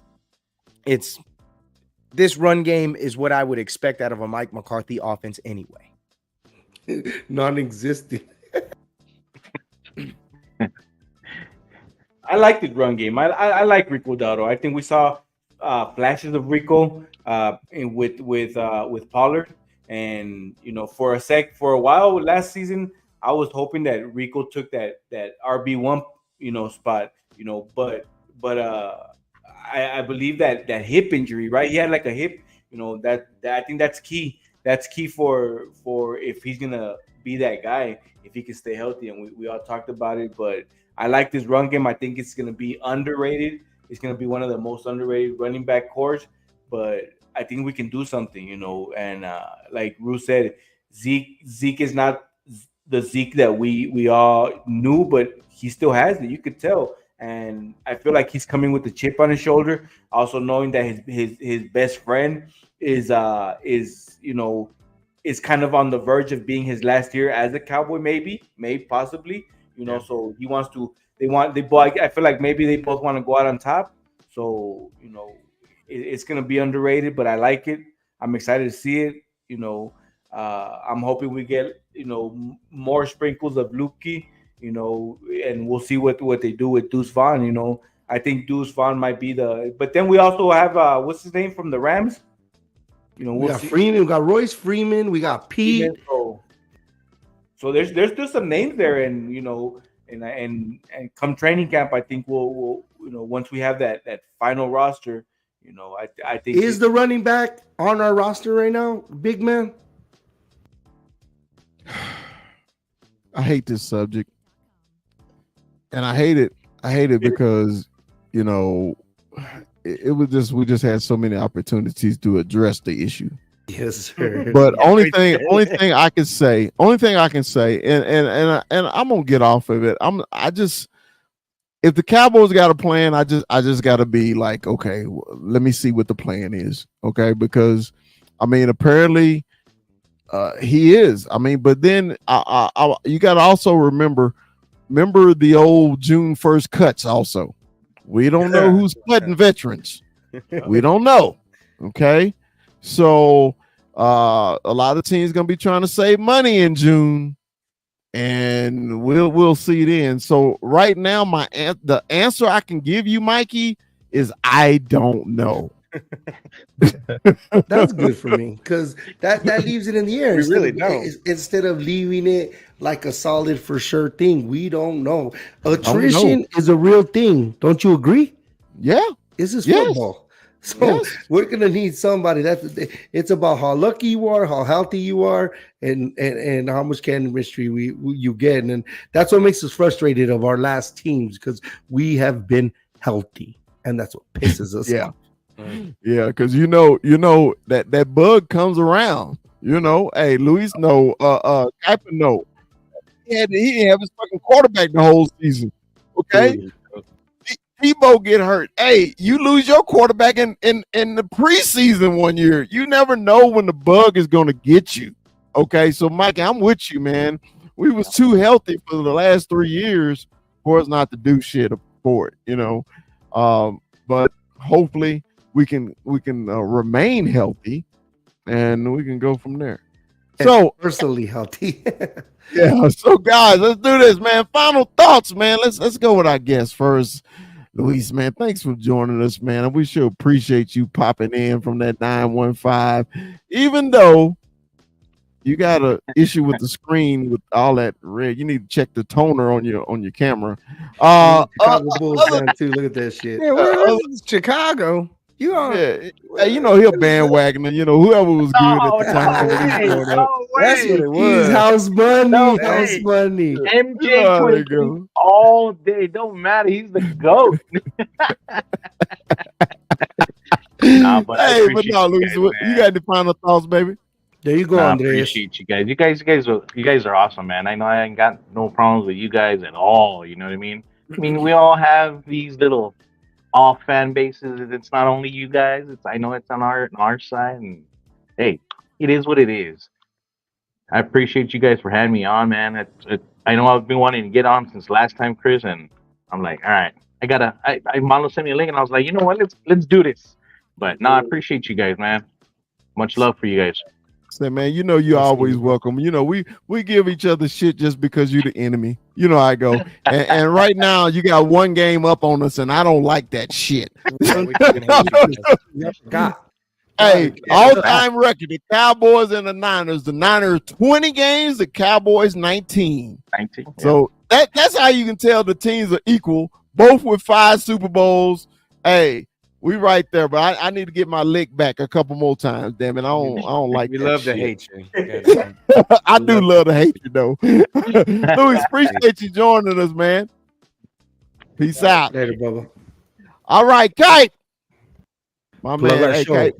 this run game is what I would expect out of a Mike McCarthy offense anyway. Non-existent. I like the run game. I like Rico Dowdle. I think we saw flashes of Rico with Pollard, and for a while last season, I was hoping that Rico took that RB1 spot. But I believe that hip injury, right? He had like a hip. That I think that's key. That's key for if he's gonna be that guy, if he can stay healthy. And we all talked about it, but I like this run game. I think it's going to be underrated. It's going to be one of the most underrated running back cores, but I think we can do something, and like Ru said, Zeke is not the Zeke that we all knew, but he still has it. You could tell. And I feel like he's coming with the chip on his shoulder, also knowing that his best friend is kind of on the verge of being his last year as a Cowboy, maybe possibly. So he wants to. I feel like maybe they both want to go out on top. So it's gonna be underrated, but I like it. I'm excited to see it. I'm hoping we get more sprinkles of Lukey. And we'll see what they do with Deuce Vaughn. I think Deuce Vaughn might be but then we also have what's his name from the Rams. We got Freeman, we got Royce Freeman, we got Pete. So there's still some names there, and and come training camp, I think we'll once we have that final roster, I think is the running back on our roster right now, big man. I hate this subject, and I hate it because it was just we just had so many opportunities to address the issue. Yes, sir. But only thing I can say, and I'm gonna get off of it. If the Cowboys got a plan, I just got to be like, okay, let me see what the plan is, okay? Because I mean, apparently, he is. I mean, but then you got to also remember the old June 1st cuts. Also, we don't know who's cutting veterans. We don't know. Okay. So a lot of teams gonna be trying to save money in June, and we'll see then. So right now, the answer I can give you, Mikey, is I don't know. That's good for me because that leaves it in the air. We really don't. Instead of leaving it like a solid for sure thing. We don't know. Attrition is a real thing. Don't you agree? Yeah. This is football. So we're gonna need somebody. It's about how lucky you are, how healthy you are, and how much chemistry you get, and that's what makes us frustrated of our last teams because we have been healthy, and that's what pisses us off. Yeah, because that bug comes around. Hey, Luis, Kuiper, no, he didn't have his fucking quarterback the whole season. Okay. Tebow get hurt. Hey, you lose your quarterback in the preseason one year. You never know when the bug is going to get you. Okay, so Mike, I'm with you, man. We was too healthy for the last 3 years for us not to do shit for it, but hopefully we can remain healthy and we can go from there. So personally healthy. Yeah. So guys, let's do this, man. Final thoughts, man. Let's go with our guest first. Luis, man, thanks for joining us, man. And we sure appreciate you popping in from that 915. Even though you got an issue with the screen with all that red, you need to check the toner on your camera. Chicago Bulls fan too. Look at that shit. Yeah, where is Chicago? You are. Yeah, hey, he'll bandwagoner. Whoever was good at the time. That's what it was. He's house money. House money. MJ all day. Don't matter. He's the GOAT. But no, Luis, you got the final thoughts, baby. There you go, Andres. Appreciate you guys. You guys are awesome, man. I know I ain't got no problems with you guys at all. You know what I mean? I mean, we all have these little off fan bases. It's not only you guys. I know it's on our side, and hey, it is what it is. I appreciate you guys for having me on, man. I know I've been wanting to get on since last time, Chris, and I'm like, all right, Milo sent me a link, and I was like, you know what, let's do this. But no, I appreciate you guys, man. Much love for you guys. Say, man, you know you're always welcome. You know, we give each other shit just because you're the enemy. You know how I go. And right now you got one game up on us, and I don't like that shit. Hey, all-time record, the Cowboys and the Niners. The Niners 20 games, the Cowboys 19. 19. So that's how you can tell the teams are equal, both with 5 Super Bowls. Hey, we right there, but I need to get my lick back a couple more times. Damn it, I don't like. We that love shit. to hate you. I do love to hate you though. Louis, appreciate you joining us, man. Peace out. Later, Bubba. All right, Kite. My Plug man, our hey, show. Kite,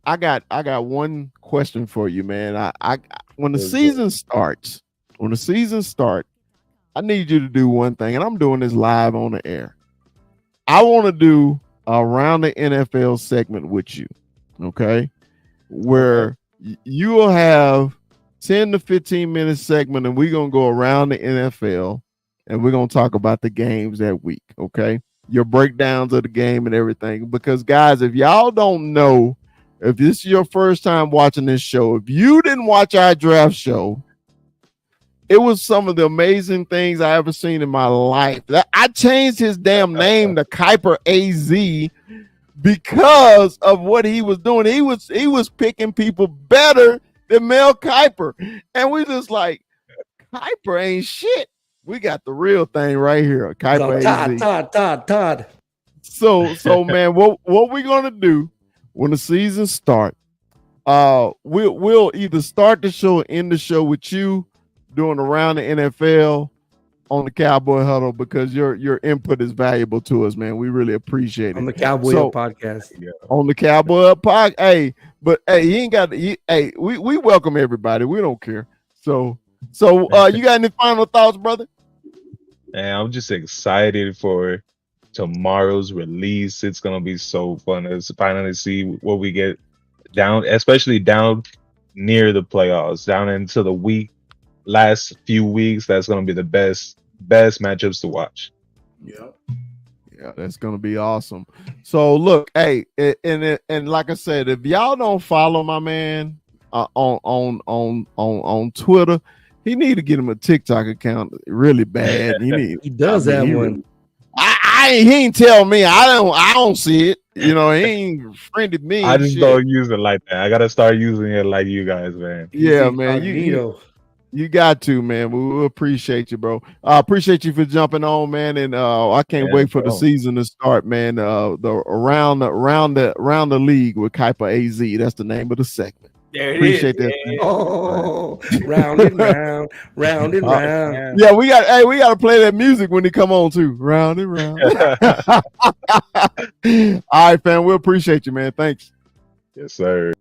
I got one question for you, man. I when the season starts, I need you to do one thing, and I'm doing this live on the air. I want to do around the NFL segment with you, okay? Where you will have 10 to 15 minute segment, and we're gonna go around the NFL, and we're gonna talk about the games that week, okay? Your breakdowns of the game and everything. Because guys, if y'all don't know, if this is your first time watching this show, if you didn't watch our draft show, it was some of the amazing things I ever seen in my life. I changed his damn name to Kuiper AZ because of what he was doing. He was picking people better than Mel Kiper. And we just like, Kiper ain't shit. We got the real thing right here. Kiper AZ. Todd. So man, what we gonna do when the season start? We'll either start the show or end the show with you doing around the NFL on the Cowboy Huddle, because your input is valuable to us, man. We really appreciate it. On the Cowboy Up podcast. Yeah. On the Cowboy Up podcast. Hey, but hey, he ain't got hey, we welcome everybody. We don't care. So you got any final thoughts, brother? And I'm just excited for tomorrow's release. It's gonna be so fun to finally see what we get down, especially down near the playoffs, down into the last few weeks. That's gonna be the best matchups to watch. Yeah, that's gonna be awesome. So look, hey, and like I said, if y'all don't follow my man on Twitter, he need to get him a TikTok account really bad. He does have one. He ain't tell me. I don't see it. You know, he ain't friended me. I just don't use it like that. I gotta start using it like you guys, man. Yeah, man. You got to, man. We appreciate you, bro. I appreciate you for jumping on, man. And I can't wait for the season to start, man. The around the league with Kuiper AZ. That's the name of the segment. There it appreciate is. that. Yeah. Oh, round and round, round and round. Yeah, we got to play that music when he come on too. Round and round. All right, fam. We appreciate you, man. Thanks. Yes, sir.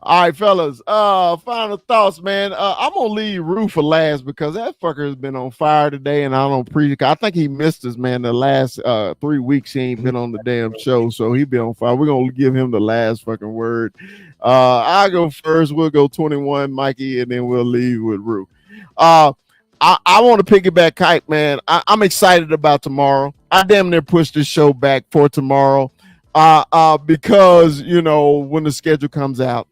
All right, fellas. Final thoughts, man. I'm gonna leave Rue for last because that fucker has been on fire today, and I think he missed us, man. The last 3 weeks he ain't been on the damn show, so he been on fire. We're gonna give him the last fucking word. I'll go first. We'll go 21, Mikey, and then we'll leave with Rue. I want to piggyback Kite, man. I'm excited about tomorrow. I damn near pushed this show back for tomorrow, because you know when the schedule comes out.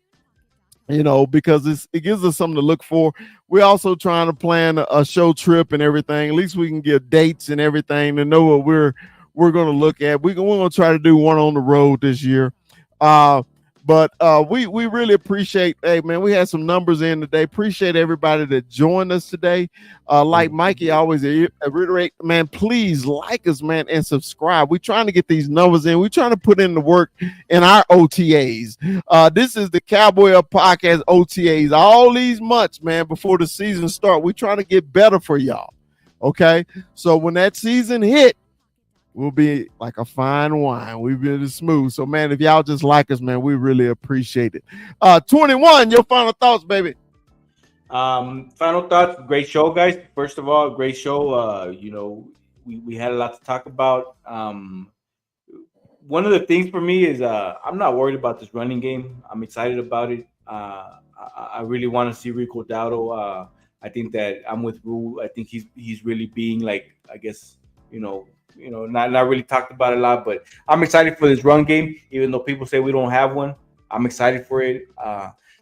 You know, because it gives us something to look for. We're also trying to plan a show trip and everything. At least we can get dates and everything to know what we're going to look at. We're going to try to do one on the road this year. But we really appreciate, hey, man, we had some numbers in today. Appreciate everybody that joined us today. Like Mikey always reiterate, man, please like us, man, and subscribe. We're trying to get these numbers in. We're trying to put in the work in our OTAs. This is the Cowboy Up Podcast OTAs. All these months, man, before the season start, we're trying to get better for y'all. Okay? So when that season hit, we'll be like a fine wine. We've been smooth. So, man, if y'all just like us, man, we really appreciate it. 21, your final thoughts, baby. Final thoughts. Great show, guys. First of all, great show. You know, we had a lot to talk about. One of the things for me is I'm not worried about this running game. I'm excited about it. I really want to see Rico Dowdle. I think that I'm with Rue. I think he's really being like, I guess, not really talked about a lot, but I'm excited for this run game. Even though people say we don't have one, I'm excited for it.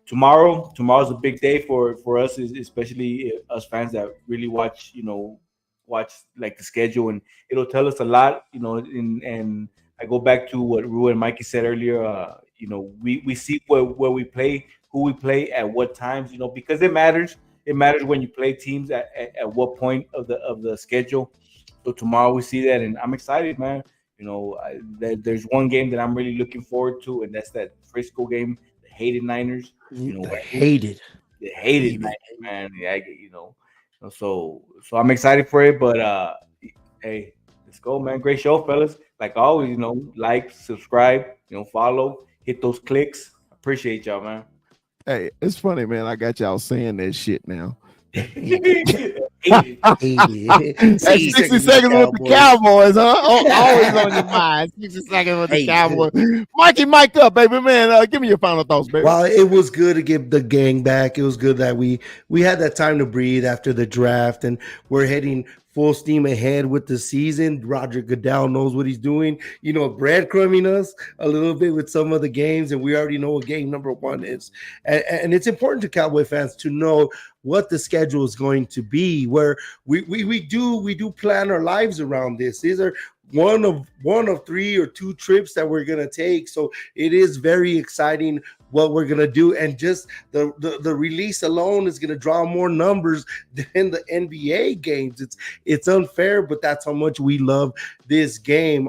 Tomorrow's a big day for us, especially us fans that really watch like the schedule, and it'll tell us a lot. And I go back to what Ru and Mikey said earlier. We see where we play, who we play at what times. Because it matters. It matters when you play teams at what point of the schedule. So tomorrow we see that, and I'm excited, man. There's one game that I'm really looking forward to, and that's that Frisco game, the hated Niners. Hated. The hated Niners, man. Yeah, So I'm excited for it, but hey, let's go, man. Great show, fellas. Like always, like, subscribe, follow, hit those clicks. Appreciate y'all, man. Hey, it's funny, man. I got y'all saying that shit now. That's 60 seconds with the Cowboys, huh? Always on your mind. 60 seconds with the Cowboys. Mikey, mic up, baby, man. Give me your final thoughts, baby. Well, it was good to get the gang back. It was good that we had that time to breathe after the draft, and we're heading full steam ahead with the season. Roger Goodell knows what he's doing, breadcrumbing us a little bit with some of the games, and we already know what game number one is. And it's important to Cowboy fans to know what the schedule is going to be, where we do plan our lives around this. These are one of 3 or 2 trips that we're gonna take, so it is very exciting what we're gonna do, and just the release alone is gonna draw more numbers than the NBA games. It's unfair, but that's how much we love this game.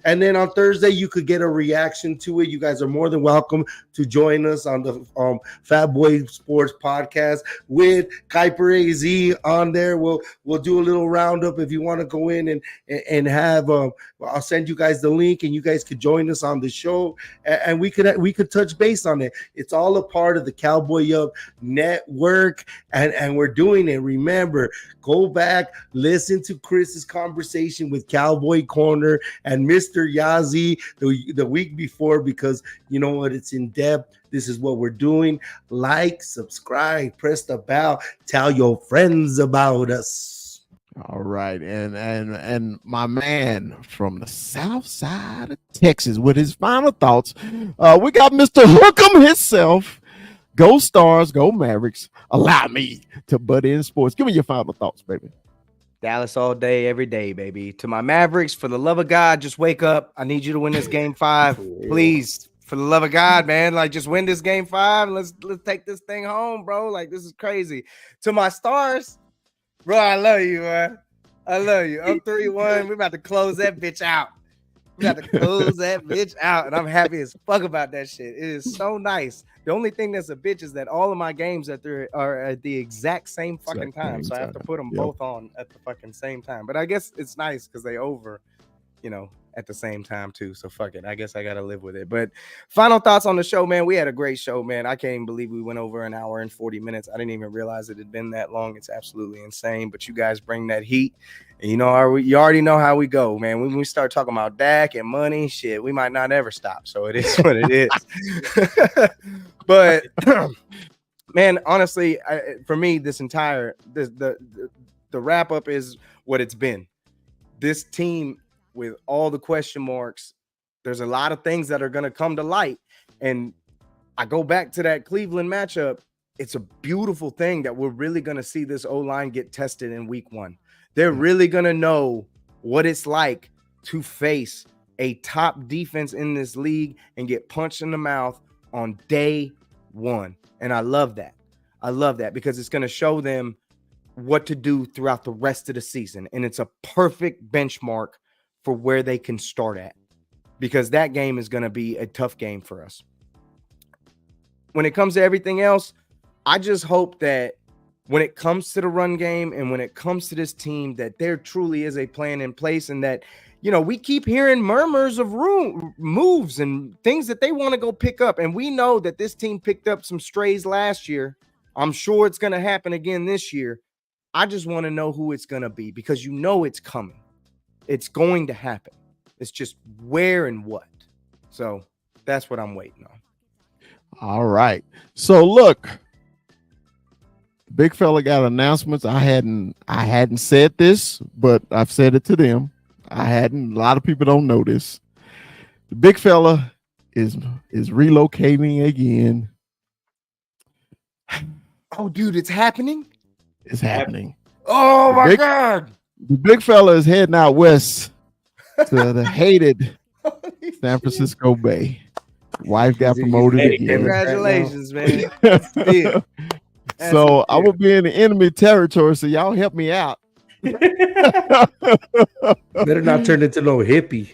And then on Thursday you could get a reaction to it. You guys are more than welcome to join us on the Fat Boy Sports podcast with Kuiper AZ on there. We'll do a little roundup if you want to go in and have. I'll send you guys the link, and you guys could join us on the show, and we could touch base on it. It's all a part of the Cowboy Up Network, and we're doing it. Remember, go back, listen to Chris's conversation with Cowboy Corner and Mr. Yazzie the week before, because you know what, it's in depth. This is what we're doing. Like, subscribe, press the bell, tell your friends about us. All right, and my man from the south side of Texas with his final thoughts. We got Mr. Hookem himself. Go Stars, go Mavericks. Allow me to butt in sports. Give me your final thoughts, baby. Dallas all day, every day, baby. To my Mavericks, for the love of God, just wake up. I need you to win this game 5, please. For the love of God, man, like, just win this game 5 and let's take this thing home, bro. Like, this is crazy. To my Stars, bro, I love you, man. I love you. I'm 3-1. We're about to close that bitch out. And I'm happy as fuck about that shit. It is so nice. The only thing that's a bitch is that all of my games are at the exact same fucking time. So I have to put them both on at the fucking same time. But I guess it's nice because they over, at the same time too. So fuck it. I guess I gotta live with it. But final thoughts on the show, man. We had a great show, man. I can't even believe we went over an hour and 40 minutes. I didn't even realize it had been that long. It's absolutely insane. But you guys bring that heat. And you already know how we go, man. When we start talking about Dak and money, shit, we might not ever stop. So it is what it is. But man, honestly, for me, the wrap up is what it's been. This team, with all the question marks, there's a lot of things that are going to come to light. And I go back to that Cleveland matchup. It's a beautiful thing that we're really going to see this O-line get tested in week 1. They're really going to know what it's like to face a top defense in this league and get punched in the mouth on day 1. And I love that. I love that because it's going to show them what to do throughout the rest of the season. And it's a perfect benchmark for where they can start at, because that game is going to be a tough game for us. When it comes to everything else, I just hope that when it comes to the run game and when it comes to this team, that there truly is a plan in place, and that, we keep hearing murmurs of moves and things that they want to go pick up. And we know that this team picked up some strays last year. I'm sure it's going to happen again this year. I just want to know who it's going to be, because it's coming. It's going to happen. It's just where and what. So that's what I'm waiting on. All right. So look, big fella got announcements. I hadn't said this, but I've said it to them. A lot of people don't know this. The big fella is relocating again. Oh, dude, it's happening. It's happening. Oh my God. The big fella is heading out west to the hated San Francisco Bay. Wife got promoted again. Congratulations, man. So I will be in the enemy territory, so y'all help me out. Better not turn into no hippie.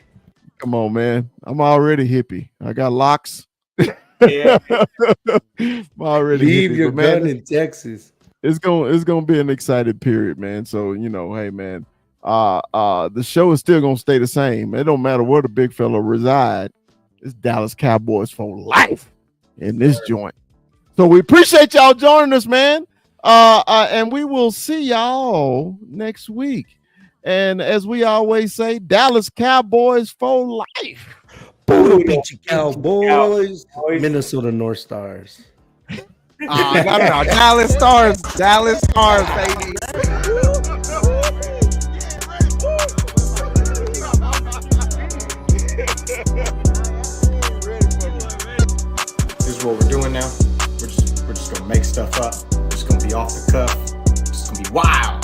Come on, man. I'm already hippie. I got locks. Yeah. I'm already Leave hippie, your but, man, gun in Texas. It's gonna be an excited period, man. So hey, man, the show is still gonna stay the same. It don't matter where the big fella reside. It's Dallas Cowboys for life in this joint. So we appreciate y'all joining us, man. And we will see y'all next week. And as we always say, Dallas Cowboys for life. Boodle Beachy Cowboys, Minnesota North Stars. No. Dallas Stars, baby. This is what we're doing now. We're just gonna make stuff up. We're just gonna be off the cuff. It's just gonna be wild.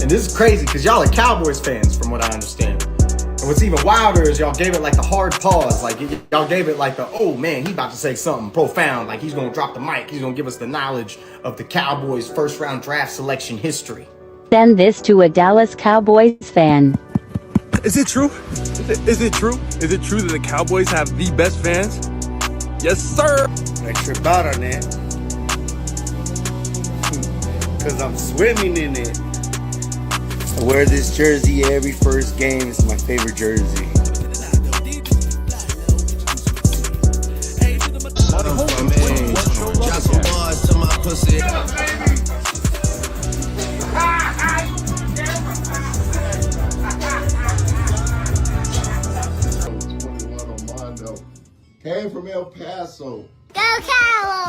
And this is crazy because y'all are Cowboys fans, from what I understand. And what's even wilder is y'all gave it like the hard pause. Like y'all gave it like the, oh man, he about to say something profound. Like he's gonna drop the mic. He's gonna give us the knowledge of the Cowboys' first round draft selection history. Send this to a Dallas Cowboys fan. Is it true? Is it true? Is it true that the Cowboys have the best fans? Yes, sir. I trip out on it. Because I'm swimming in it. I wear this jersey every first game. It's my favorite jersey. Came from El Paso. Go Cowboys!